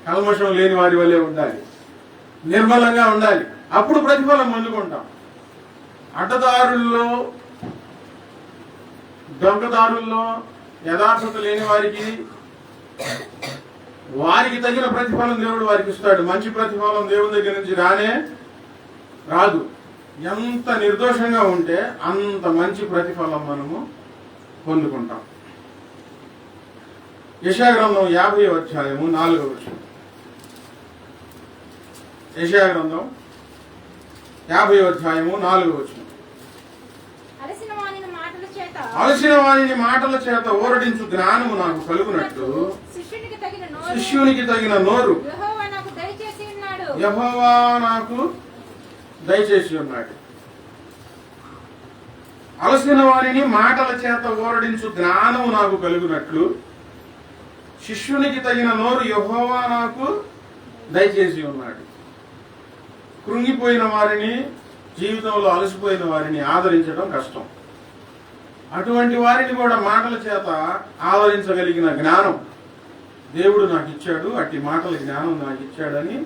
కల్మషం లేని వారి వల్లే ఉండాలి, నిర్మలంగా ఉండాలి. అప్పుడు ప్రతిఫలం పొందుకుంటాం. అడ్డదారుల్లో, దొంగదారుల్లో యథార్థత లేని వారికి తగిన ప్రతిఫలం దేవుడు వారికి ఇస్తాడు. మంచి ప్రతిఫలం దేవుని దగ్గర నుంచి రాదు. ఎంత నిర్దోషంగా ఉంటే అంత మంచి ప్రతిఫలం మనము పొందుకుంటాం. యెషయా గ్రంథం 50వ అధ్యాయము 4వ వచనం. యెషయా గ్రంథం 50వ అధ్యాయము 4వ వచనం. అలసిన వానిని మాటల చేత ఓరడించు జ్ఞానము నాకు కలుగునట్లు శిష్యునికి తగిన నోరు యెహోవా నాకు దయచేసి ఉన్నాడు. అలసిన వారిని మాటల చేత ఓరడించు జ్ఞానము నాకు కలుగునట్లు శిష్యునికి తగిన నోరు యెహోవా నాకు దయచేసి ఉన్నాడు. కృంగిపోయిన వారిని, జీవితంలో అలసిపోయిన వారిని ఆదరించడం కష్టం. అటువంటి వారిని కూడా మాటల చేత ఆవరించగలిగిన జ్ఞానం దేవుడు నాకు ఇచ్చాడు, అట్టి మాటల జ్ఞానం నాకు ఇచ్చాడని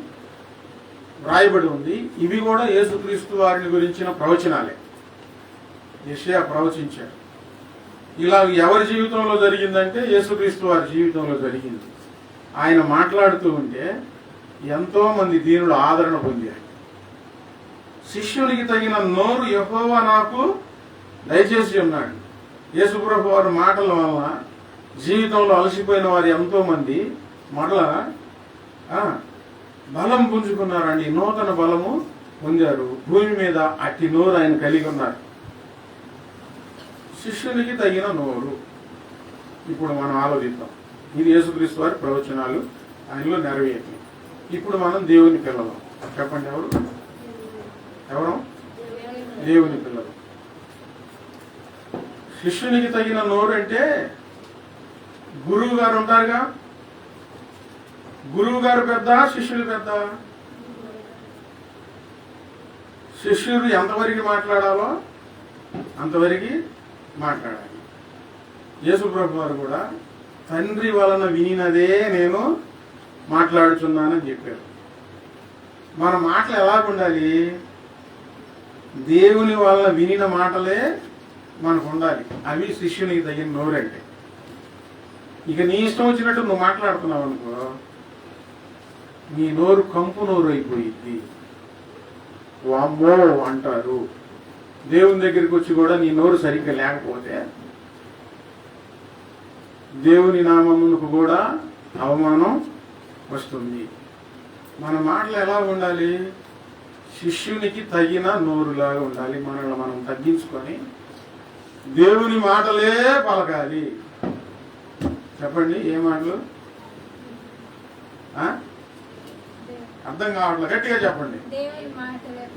వ్రాయబడి ఉంది. ఇవి కూడా యేసుక్రీస్తు వారిని గురించిన ప్రవచనాలే. యెషయా ప్రవచించాడు. ఇలా ఎవరి జీవితంలో జరిగిందంటే యేసుక్రీస్తు వారి జీవితంలో జరిగింది. ఆయన మాట్లాడుతూ ఉంటే ఎంతో మంది దీనులు ఆదరణ పొందారు. శిష్యునికి తగిన నోరు యెహోవా నాకు దయచేసి ఉన్నాడు. యేసుప్రభు వారి మాటల వలన జీవితంలో అలసిపోయిన వారు ఎంతో మంది మరలా బలం పుంజుకున్నారండి. నూతన బలము పొందారు. భూమి మీద అట్టి నోరు ఆయన కలిగి ఉన్నారు. శిష్యునికి తగిన నోరు. ఇప్పుడు మనం ఆలోచిద్దాం. ఇది యేసుక్రీస్తు వారి ప్రవచనాలు, ఆయనలో నెరవేర్చి. ఇప్పుడు మనం దేవుని పిల్లలు. చెప్పండి, ఎవరు? దేవుని పిల్లలు. శిష్యునికి తగిన నోరు అంటే గురువు గారు ఉంటారుగా. గురువు గారు పెద్ద, శిష్యుడు పెద్ద. శిష్యుడు ఎంతవరకు మాట్లాడాలో అంతవరకు మాట్లాడాలి. యేసుప్రభు వారు కూడా తండ్రి వలన వినినదే నేను మాట్లాడుచున్నానని చెప్పారు. మన మాటలు ఎలాగుండాలి? దేవుని వలన వినిన మాటలే మనకు ఉండాలి. అవి శిష్యునికి తగిన నోరంటే. ఇక నీ ఇష్టం వచ్చినట్టు నువ్వు మాట్లాడుతున్నావు అనుకో, నీ నోరు కంపు నోరు అయిపోయింది. వామ్మో అంటారు. దేవుని దగ్గరికి వచ్చి కూడా నీ నోరు సరిగ్గా లేకపోతే దేవుని నామమునకు కూడా అవమానం వస్తుంది. మన మాటలు ఎలా ఉండాలి? శిష్యునికి తగిన నోరులాగా ఉండాలి. మనల్ని మనం తగ్గించుకొని దేవుని మాటలే పలకాలి. చెప్పండి, ఏ మాటలు? అర్థం కావట్లేదు, గట్టిగా చెప్పండి.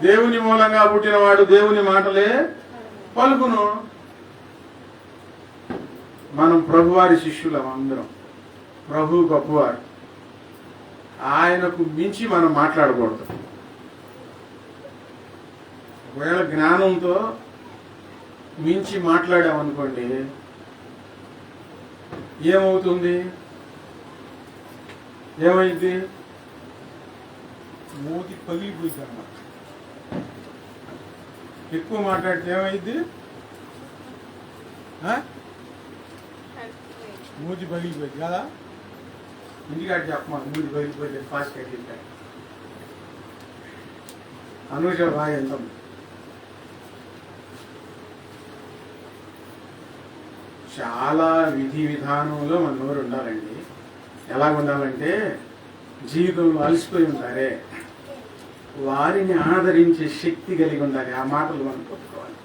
దేవుని మూలంగా పుట్టినవాడు దేవుని మాటలే పలుకును. మనం ప్రభువారి శిష్యులం అందరం. ప్రభు గొప్పవారు. ఆయనకు మించి మనం మాట్లాడకూడదు. ఒకవేళ జ్ఞానంతో మించి మాట్లాడామనుకోండి, ఏమవుతుంది? ఏమైంది? మూతి పగిలిపోయింది అన్నమాట. ఎక్కువ మాట్లాడితే ఏమైంది? మూతి పగిలిపోయింది కదా. ఇంటికాడు చెప్పమా, మూతి పగిలిపోయింది ఫాస్ట్ తింటాడు. అనుష బాగా ఎంత చాలా విధి విధానంలో మన నోరు ఉండాలండి. ఎలా ఉండాలంటే, జీవితంలో అలసిపోయి ఉంటారే వారిని ఆదరించే శక్తి కలిగి ఉండాలి. ఆ మాటలు మనం కొట్టుకోవాలి.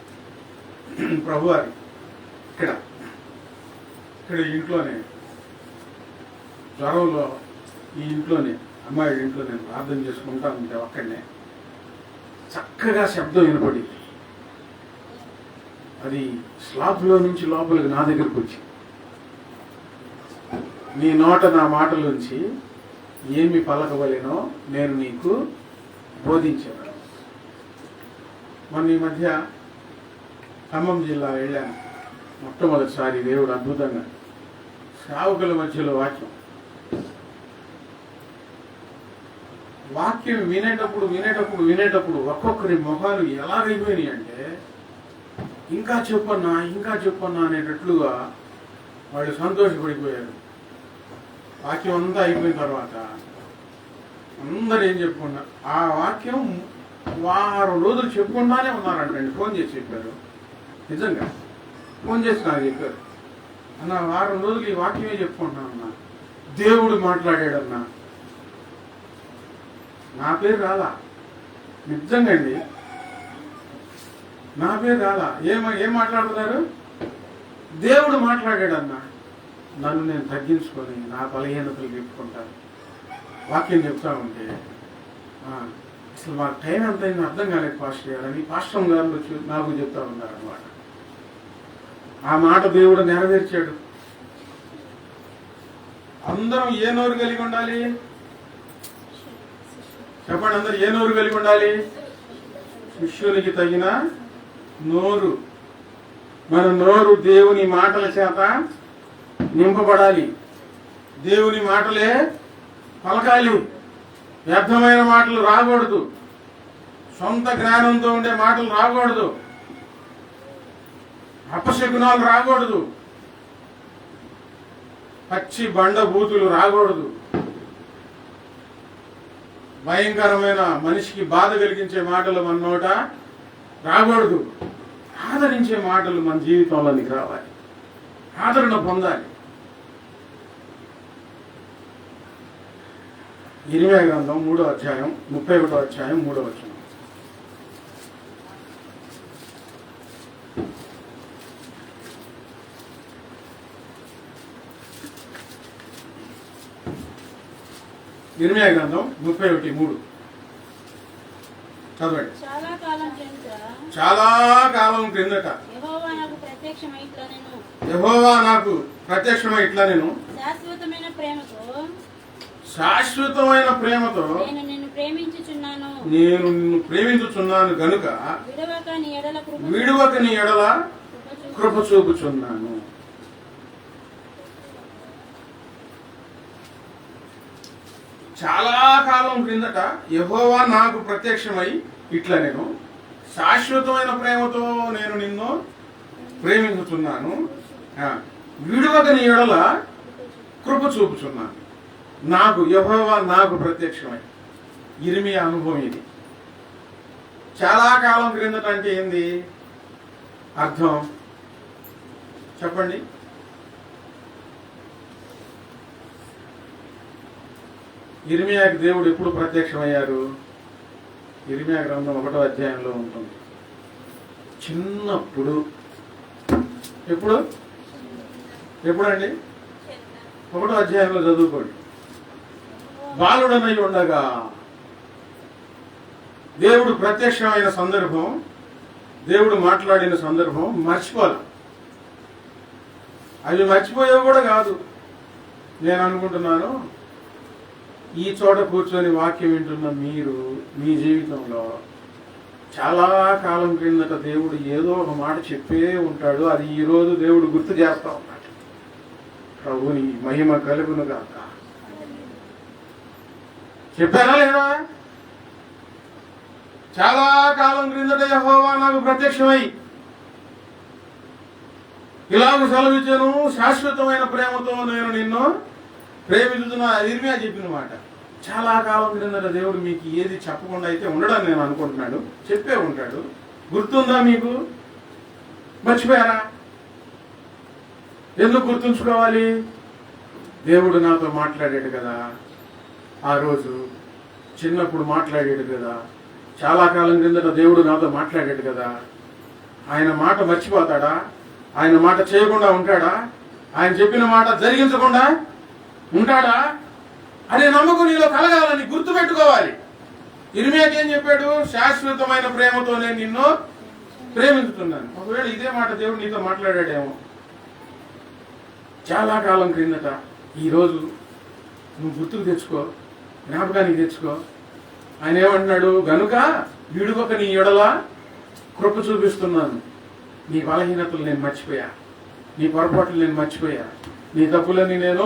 ప్రభువారి ఇక్కడ ఇంట్లోనే జ్వరంలో ఈ ఇంట్లోనే అమ్మాయి ఇంట్లో నేను ప్రార్థన చేసుకుంటా ఉంటే ఒక్కడనే చక్కగా శబ్దం వినపడి అది స్లాబ్లో నుంచి లోపలికి నా దగ్గరకు వచ్చి, నీ నోట నా మాటలోంచి ఏమి పలకవలెనో నేను నీకు బోధించాను. మొన్న ఈ మధ్య ఖమ్మం జిల్లా వెళ్ళాను. మొట్టమొదటిసారి దేవుడు అద్భుతంగా సేవకుల మధ్యలో వాక్యం వినేటప్పుడు ఒక్కొక్కరి మొహాలు ఎలాగైపోయినాయి అంటే, ఇంకా చెప్పన్నా అనేటట్లుగా వాళ్ళు సంతోషపడిపోయారు. వాక్యం అంతా అయిపోయిన తర్వాత అందరు ఏం చెప్పుకున్నారు? ఆ వాక్యం వారం రోజులు చెప్పుకుంటానే ఉన్నారంటండి. ఫోన్ చేసి చెప్పారు. నిజంగా ఫోన్ చేసి నాకు చెప్పారు, అన్న వారం రోజులు ఈ వాక్యమే చెప్పుకుంటున్నానన్నా, దేవుడు మాట్లాడాడన్నా. నా పేరు రాలా, నిజంగా అండి, నా పేరు రాలా. ఏం మాట్లాడుతున్నారు? దేవుడు మాట్లాడాడన్నా. నన్ను నేను తగ్గించుకొని నా బలహీనతలు చెప్పుకుంటాను. వాక్యం చెప్తా ఉంటే అసలు మాకు టైం ఎంత అయింది అర్థం కాలేదు పాస్టర్ గారు అని పాస్టర్ గారు వచ్చి నాకు చెప్తా ఉన్నారన్నమాట. ఆ మాట దేవుడు నెరవేర్చాడు. అందరం ఏ నోరు కలిగి ఉండాలి? చెప్పండి, అందరు ఏ నోరు కలిగి ఉండాలి? శిష్యునికి తగిన నోరు. మన నోరు దేవుని మాటల చేత నింపబడాలి. దేవుని మాటలే పలకాలి. వ్యర్థమైన మాటలు రాకూడదు. సొంత జ్ఞానంతో ఉండే మాటలు రాకూడదు. అపశకునాలు రాకూడదు. పచ్చి బండ బూతులు రాకూడదు. భయంకరమైన మనిషికి బాధ కలిగించే మాటలు మన నోట రాకూడదు. ఆదరించే మాటలు మన జీవితంలోనికి రావాలి. ఆదరణ పొందాలి. ఇర్మీయా గ్రంథం 3వ అధ్యాయం 31వ అధ్యాయం 3వ వచనం. ఇర్మీయా గ్రంథం 31:3 చదవండి. చాలా కాలం క్రిందట యెహోవా నాకు ప్రత్యక్షమై ఇట్లా నేను శాశ్వతమైన ప్రేమతో నేను నిన్ను ప్రేమించుచున్నాను గనుక విడువక నీ ఎడల కృప చూపుచున్నాను. చాలా కాలం క్రిందట యెహోవా నాకు ప్రత్యక్షమై ఇట్లా నేను శాశ్వతమైన ప్రేమతో నేను నిన్ను ప్రేమించుచున్నాను, విడువక నీ ఎడల కృప చూపుచున్నాను. నాకు యెహోవా నాకు ప్రత్యక్షమై. ఇర్మీయా అనుభవం ఇది. చాలా కాలం క్రిందట అంటే ఏంది అర్థం చెప్పండి? ఇర్మీయాకి దేవుడు ఎప్పుడు ప్రత్యక్షమయ్యారు? ఇర్మీయా గ్రంథం 1వ అధ్యాయంలో ఉంటుంది. చిన్నప్పుడు. ఎప్పుడండి? 1వ అధ్యాయంలో చదువుకోండి. బాలుడనై ఉండగా దేవుడు ప్రత్యక్షమైన సందర్భం, దేవుడు మాట్లాడిన సందర్భం మర్చిపోలే. అవి మర్చిపోయేవి కూడా కాదు. నేను అనుకుంటున్నాను, ఈ చోట కూర్చొని వాక్యం వింటున్న మీరు మీ జీవితంలో చాలా కాలం క్రిందట దేవుడు ఏదో ఒక మాట చెప్పే ఉంటాడు. అది ఈరోజు దేవుడు గుర్తు చేస్తా ఉన్నాడు. ప్రభుని మహిమ కలుగును గాక. చెప్పారా లేదా? చాలా కాలం క్రిందట యెహోవా నాకు ప్రత్యక్షమై ఇలాగ సెలవిచ్చాను, శాశ్వతమైన ప్రేమతో నేను నిన్ను ప్రేమించుతున్నా. ఇర్మీయా చెప్పిన మాట. చాలా కాలం క్రిందట దేవుడు మీకు ఏది చెప్పకుండా అయితే ఉండడం నేను అనుకుంటున్నాడు. చెప్పే ఉంటాడు. గుర్తుందా మీకు? మర్చిపోయారా? ఎందుకు గుర్తుంచుకోవాలి? దేవుడు నాతో మాట్లాడాడు కదా, ఆ రోజు చిన్నప్పుడు మాట్లాడాడు కదా, చాలా కాలం క్రిందట దేవుడు నాతో మాట్లాడాడు కదా. ఆయన మాట మర్చిపోతాడా? ఆయన మాట చేయకుండా ఉంటాడా? ఆయన చెప్పిన మాట జరిగించకుండా ఉంటాడా అనే నమ్మకం నీలో కలగాలని గుర్తుపెట్టుకోవాలి. ఇర్మీయాకి ఏం చెప్పాడు? శాశ్వతమైన ప్రేమతో నేను నిన్ను ప్రేమించుతున్నాను. ఒకవేళ ఇదే మాట దేవుడు నీతో మాట్లాడాడేమో చాలా కాలం క్రిందట. ఈరోజు నువ్వు గుర్తుకు తెచ్చుకో, జ్ఞాపకానికి తెచ్చుకో. ఆయన ఏమంటున్నాడు? గనుక విడువక నీ ఎడల కృప చూపిస్తున్నాను. నీ బలహీనతలు నేను మర్చిపోయా, నీ పొరపాట్లు నేను మర్చిపోయా, నీ తప్పులని నేను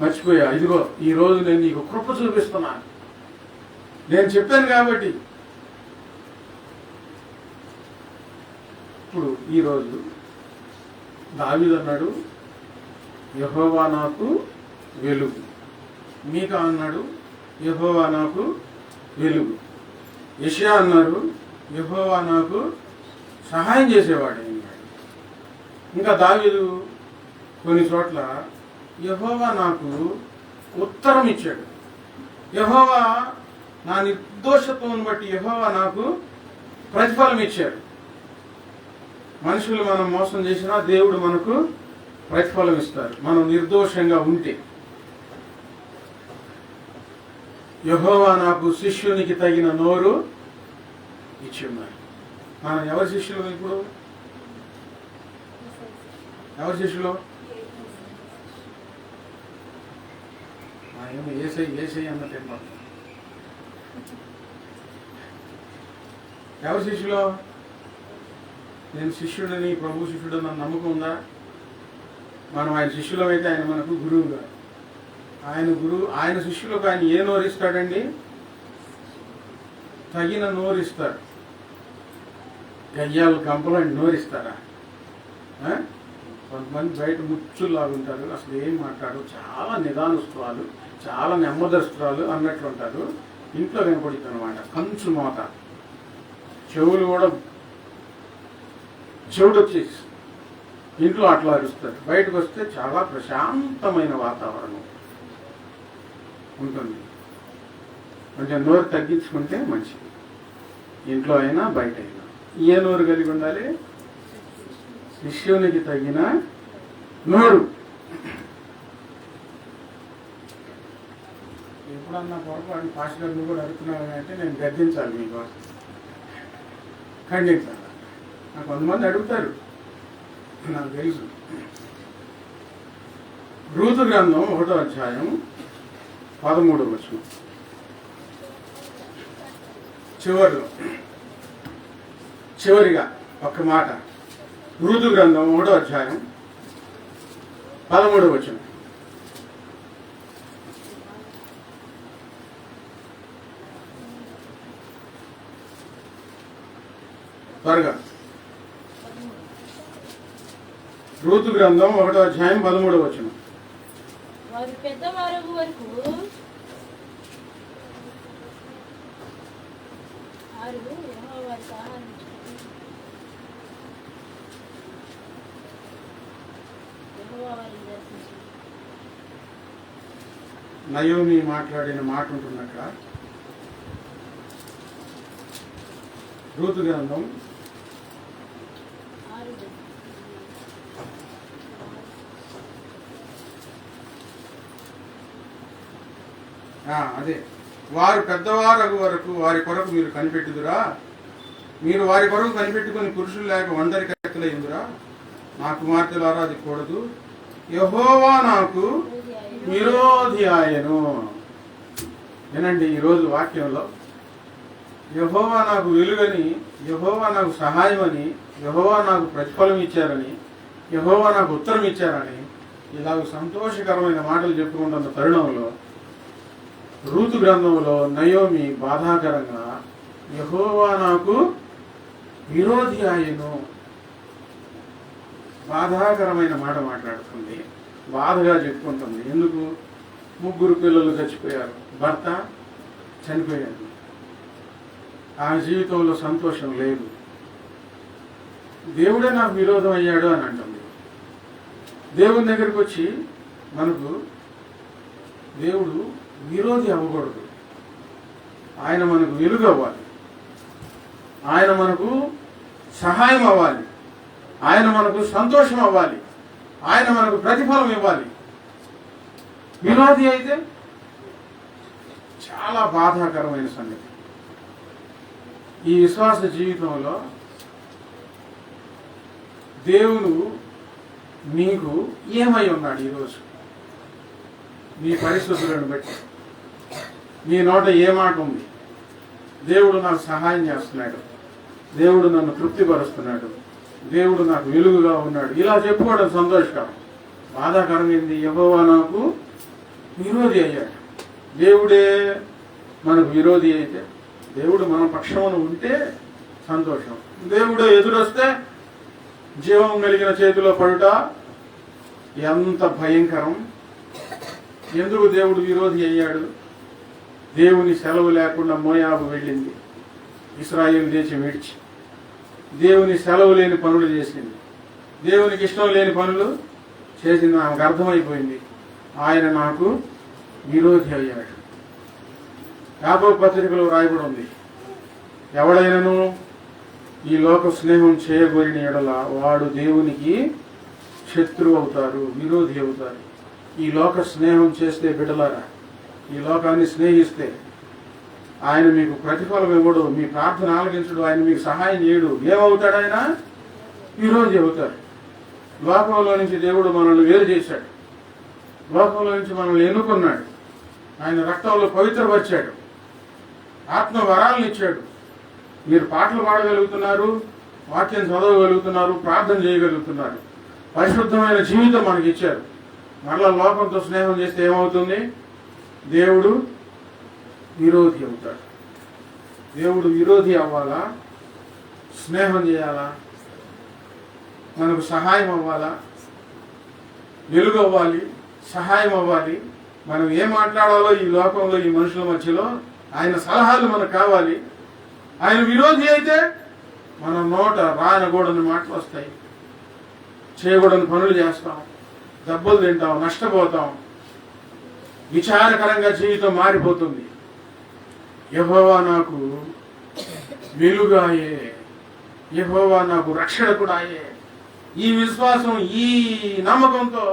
మర్చిపోయా. ఇదిగో ఈరోజు నేను నీకు కృప చూపిస్తున్నాను. నేను చెప్పాను కాబట్టి. ఇప్పుడు ఈరోజు దావీదు అన్నాడు, యెహోవా నాకు వెలుగు. మీకా అన్నాడు, యెహోవా నాకు వెలుగు. యెషయా అన్నారు, యెహోవా నాకు సహాయం చేసేవాడు అన్నాడు. ఇంకా దావీదు కొన్ని చోట్ల యెహోవా నాకు ఉత్తరం ఇచ్చాడు. యెహోవా నా నిర్దోషత్వం బట్టి యెహోవా నాకు ప్రతిఫలం ఇచ్చాడు. మనుషులు మనం మోసం చేసినా దేవుడు మనకు ప్రతిఫలం ఇస్తారు, మనం నిర్దోషంగా ఉంటే. యెహోవా నాకు శిష్యునికి తగిన నోరు ఇచ్చి ఉన్నారు. మనం ఎవరి శిష్యులు? ఇప్పుడు ఎవరి శిష్యులు? ఏసై అన్నట్టు ఎవరి శిష్యులు? నేను శిష్యుడిని, ప్రభు శిష్యుడు అన్న నమ్మకం ఉందా? మనం ఆయన శిష్యులమైతే ఆయన మనకు గురువుగా, ఆయన శిష్యులకు ఆయన ఏ నోరిస్తాడండి? తగిన నోరిస్తాడు. గయ్యాలు గంపలు నోరిస్తారా? కొంతమంది బయట ముచ్చులాగుంటారు, అసలు ఏం మాట్లాడు, చాలా నిదానస్తురాలు, చాలా నెమ్మదస్తురాలు అన్నట్లు ఉంటారు. ఇంట్లో వినపడుతుంది అనమాట కంచు మోత, చెవులు కూడా చెవుడు వచ్చేసి ఇంట్లో అట్లా అరుస్తారు. బయటకు వస్తే చాలా ప్రశాంతమైన వాతావరణం ఉంటుంది. కొంచెం నోరు తగ్గించుకుంటే మంచిది, ఇంట్లో అయినా బయట అయినా. ఏ నోరు కలిగి ఉండాలి? శిష్యునికి తగిన నోరు. ఎప్పుడన్నా పొరపాటు పాస్టర్ గారిని కూడా అడుగుతున్నాను అంటే నేను గద్దించాలి, మీకోసం ఖండించాలి. నాకు కొంతమంది అడుగుతారు, నాకు తెలుసు. రూతు గ్రంథం 1వ అధ్యాయం 13వ వచనం చివరిగా ఒక్క మాట. రూతు గ్రంథం 1వ అధ్యాయం 13వ వచనం. త్వరగా. రూతు గ్రంథం 1వ అధ్యాయం 13వ వచనం. వారు పెద్దవారు వరకు నయోమి మాట్లాడిన మాట ఉంటుంది అక్కడ. రూతు గ్రంథం అదే, వారు పెద్దవారు వరకు వారి కొరకు మీరు కనిపెట్టుదురా, మీరు వారి కొరకు కనిపెట్టుకుని పురుషులు లేక ఒంటరి కత్తులయ్యుదురా. నా కుమార్తెలారా అది కూడదు, యెహోవా నాకు విరోధి ఆయను. వినండి, ఈరోజు వాక్యంలో యెహోవా నాకు వెలుగని, యెహోవా నాకు సహాయమని, యెహోవా నాకు ప్రతిఫలం ఇచ్చారని, యెహోవా నాకు ఉత్తరం ఇచ్చారని ఇలాగ సంతోషకరమైన మాటలు చెప్పుకుంటున్న తరుణంలో రూతు గ్రంథంలో నయోమి బాధాకరంగా యెహోవా నాకు విరోధి ఆయను, బాధాకరమైన మాట మాట్లాడుతుంది, బాధగా చెప్పుకుంటుంది. ఎందుకు? 3 పిల్లలు చచ్చిపోయారు, భర్త చనిపోయాడు, ఆమె జీవితంలో సంతోషం లేదు, దేవుడే నాకు విరోధం అయ్యాడు అని అంటుంది. దేవుని దగ్గరికి వచ్చి మనకు దేవుడు విరోధి అవ్వకూడదు, ఆయన మనకు వెలుగు అవ్వాలి, ఆయన మనకు సహాయం అవ్వాలి, ఆయన మనకు సంతోషం అవ్వాలి, ఆయన మనకు ప్రతిఫలం ఇవ్వాలి. విరోధి అయితే చాలా బాధాకరమైన సంగతి. ఈ విశ్వాస జీవితంలో దేవుడు నీకు ఏమై ఉన్నాడు? ఈరోజు నీ పరిస్థితులను బట్టి నీ నోట ఏ మాట ఉంది? దేవుడు నాకు సహాయం చేస్తున్నాడు, దేవుడు నన్ను తృప్తిపరుస్తున్నాడు, దేవుడు నాకు వెలుగుగా ఉన్నాడు, ఇలా చెప్పుకోవడం సంతోషకరం. బాధాకరం ఏంది? యెహోవా నాకు విరోధి అయ్యాడు. దేవుడే మనకు విరోధి అయితే, దేవుడు మన పక్షమున ఉంటే సంతోషం. దేవుడు ఎదురొస్తే జీవం కలిగిన చేతిలో పడుట ఎంత భయంకరం. ఎందుకు దేవుడు విరోధి అయ్యాడు? దేవుని సెలవు లేకుండా మోయాబు వెళ్ళింది, ఇశ్రాయేలు దేశం విడిచి. దేవుని సెలవు లేని పనులు చేసింది, దేవునికి ఇష్టం లేని పనులు చేసింది. ఆమెకు అర్థమైపోయింది, ఆయన నాకు విరోధి అయ్యాడు. యాకోబు పత్రికలో రాయబడి ఉంది, ఎవడైనను ఈ లోక స్నేహం చేయగోరిన ఎడల వాడు దేవునికి శత్రువు అవుతారు, విరోధి అవుతారు. ఈ లోక స్నేహం చేస్తే బిడ్డలారా, ఈ లోకాన్ని స్నేహిస్తే ఆయన మీకు ప్రతిఫలం ఇవ్వడు, మీ ప్రార్థన ఆలకించడు, ఆయన మీకు సహాయం చేయడు. ఏమవుతాడు? ఆయన విరోధి అవుతారు. లోకంలో నుంచి దేవుడు మనల్ని వేరు చేశాడు, లోకంలో నుంచి మనల్ని ఎన్నుకున్నాడు, ఆయన రక్తంలో పవిత్రపరిచాడు, ఆత్మ వరాలను ఇచ్చాడు. మీరు పాటలు పాడగలుగుతున్నారు, వాక్యం చదవగలుగుతున్నారు, ప్రార్థన చేయగలుగుతున్నారు, పరిశుద్ధమైన జీవితం మనకి ఇచ్చారు. మరలా లోకంతో స్నేహం చేస్తే ఏమవుతుంది? దేవుడు విరోధి అవుతాడు. దేవుడు విరోధి అవ్వాలా? స్నేహం చేయాలా? మనకు సహాయం అవ్వాలా? వెలుగు అవ్వాలి, సహాయం అవ్వాలి. మనం ఏం మాట్లాడాలో ఈ లోకంలో, ఈ మనుషుల మధ్యలో ఆయన సలహాలు మనకు కావాలి. ఆయన విరోధి అయితే మన నోట రానకూడని మాటలు వస్తాయి, చేయకూడని పనులు చేస్తాం, దెబ్బలు తింటాం, నష్టపోతాం, విచారకరంగా జీవితం మారిపోతుంది. యెహోవా నాకు వెలుగాయే, యెహోవా నాకు రక్షకుడాయే. ఈ విశ్వాసం, ఈ నమ్మకంతో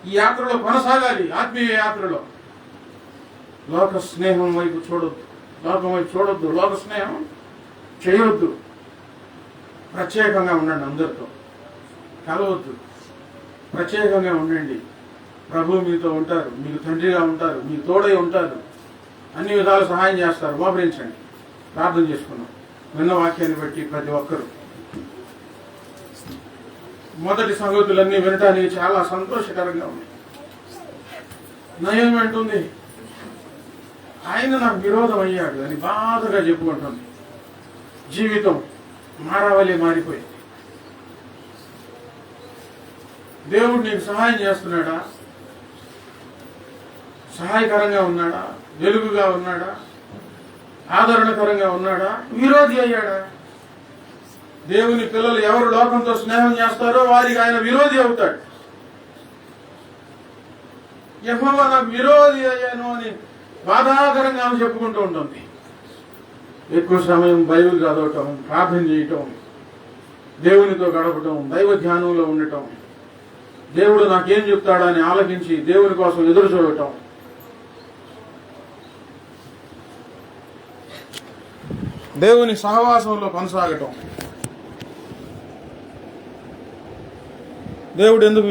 ఈ యాత్రలో కొనసాగాలి. ఆత్మీయ యాత్రలో లోక స్నేహం వైపు చూడొద్దు, లోకం వైపు చూడొద్దు, లోక స్నేహం చేయొద్దు. ప్రత్యేకంగా ఉండండి, అందరితో కలవద్దు, ప్రత్యేకంగా ఉండండి. ప్రభు మీతో ఉంటారు, మీకు తండ్రిగా ఉంటారు, మీకు తోడై ఉంటారు, అన్ని విధాలు సహాయం చేస్తారు. మోకరించండి, ప్రార్థన చేసుకున్నాం. విన్న వాక్యాన్ని బట్టి ప్రతి ఒక్కరూ మొదటి సంగతులన్నీ వినటానికి చాలా సంతోషకరంగా ఉంది. నయం అంటుంది, ఆయన నాకు విరోధం అయ్యాడు అని బాధగా చెప్పుకుంటుంది. జీవితం మారవలే మారిపోయింది. దేవుడు నీకు సహాయం చేస్తున్నాడా? సహాయకరంగా ఉన్నాడా? వెలుగుగా ఉన్నాడా? ఆదరణకరంగా ఉన్నాడా? విరోధి అయ్యాడా? దేవుని పిల్లలు ఎవరు లోకంతో స్నేహం చేస్తారో వారికి ఆయన విరోధి అవుతాడు. యెహోవా నాకు విరోధి అయ్యాను అని బాధాకరంగా ఆమె చెప్పుకుంటూ ఉంటుంది. ఎక్కువ సమయం బైబిల్ చదవటం, ప్రార్థన చేయటం, దేవునితో గడపటం, దైవ ధ్యానంలో ఉండటం, దేవుడు నాకేం చెప్తాడని ఆలకించి దేవుని కోసం ఎదురు చూడటం, దేవుని సహవాసంలో కొనసాగటం. దేవుడు ఎందుకు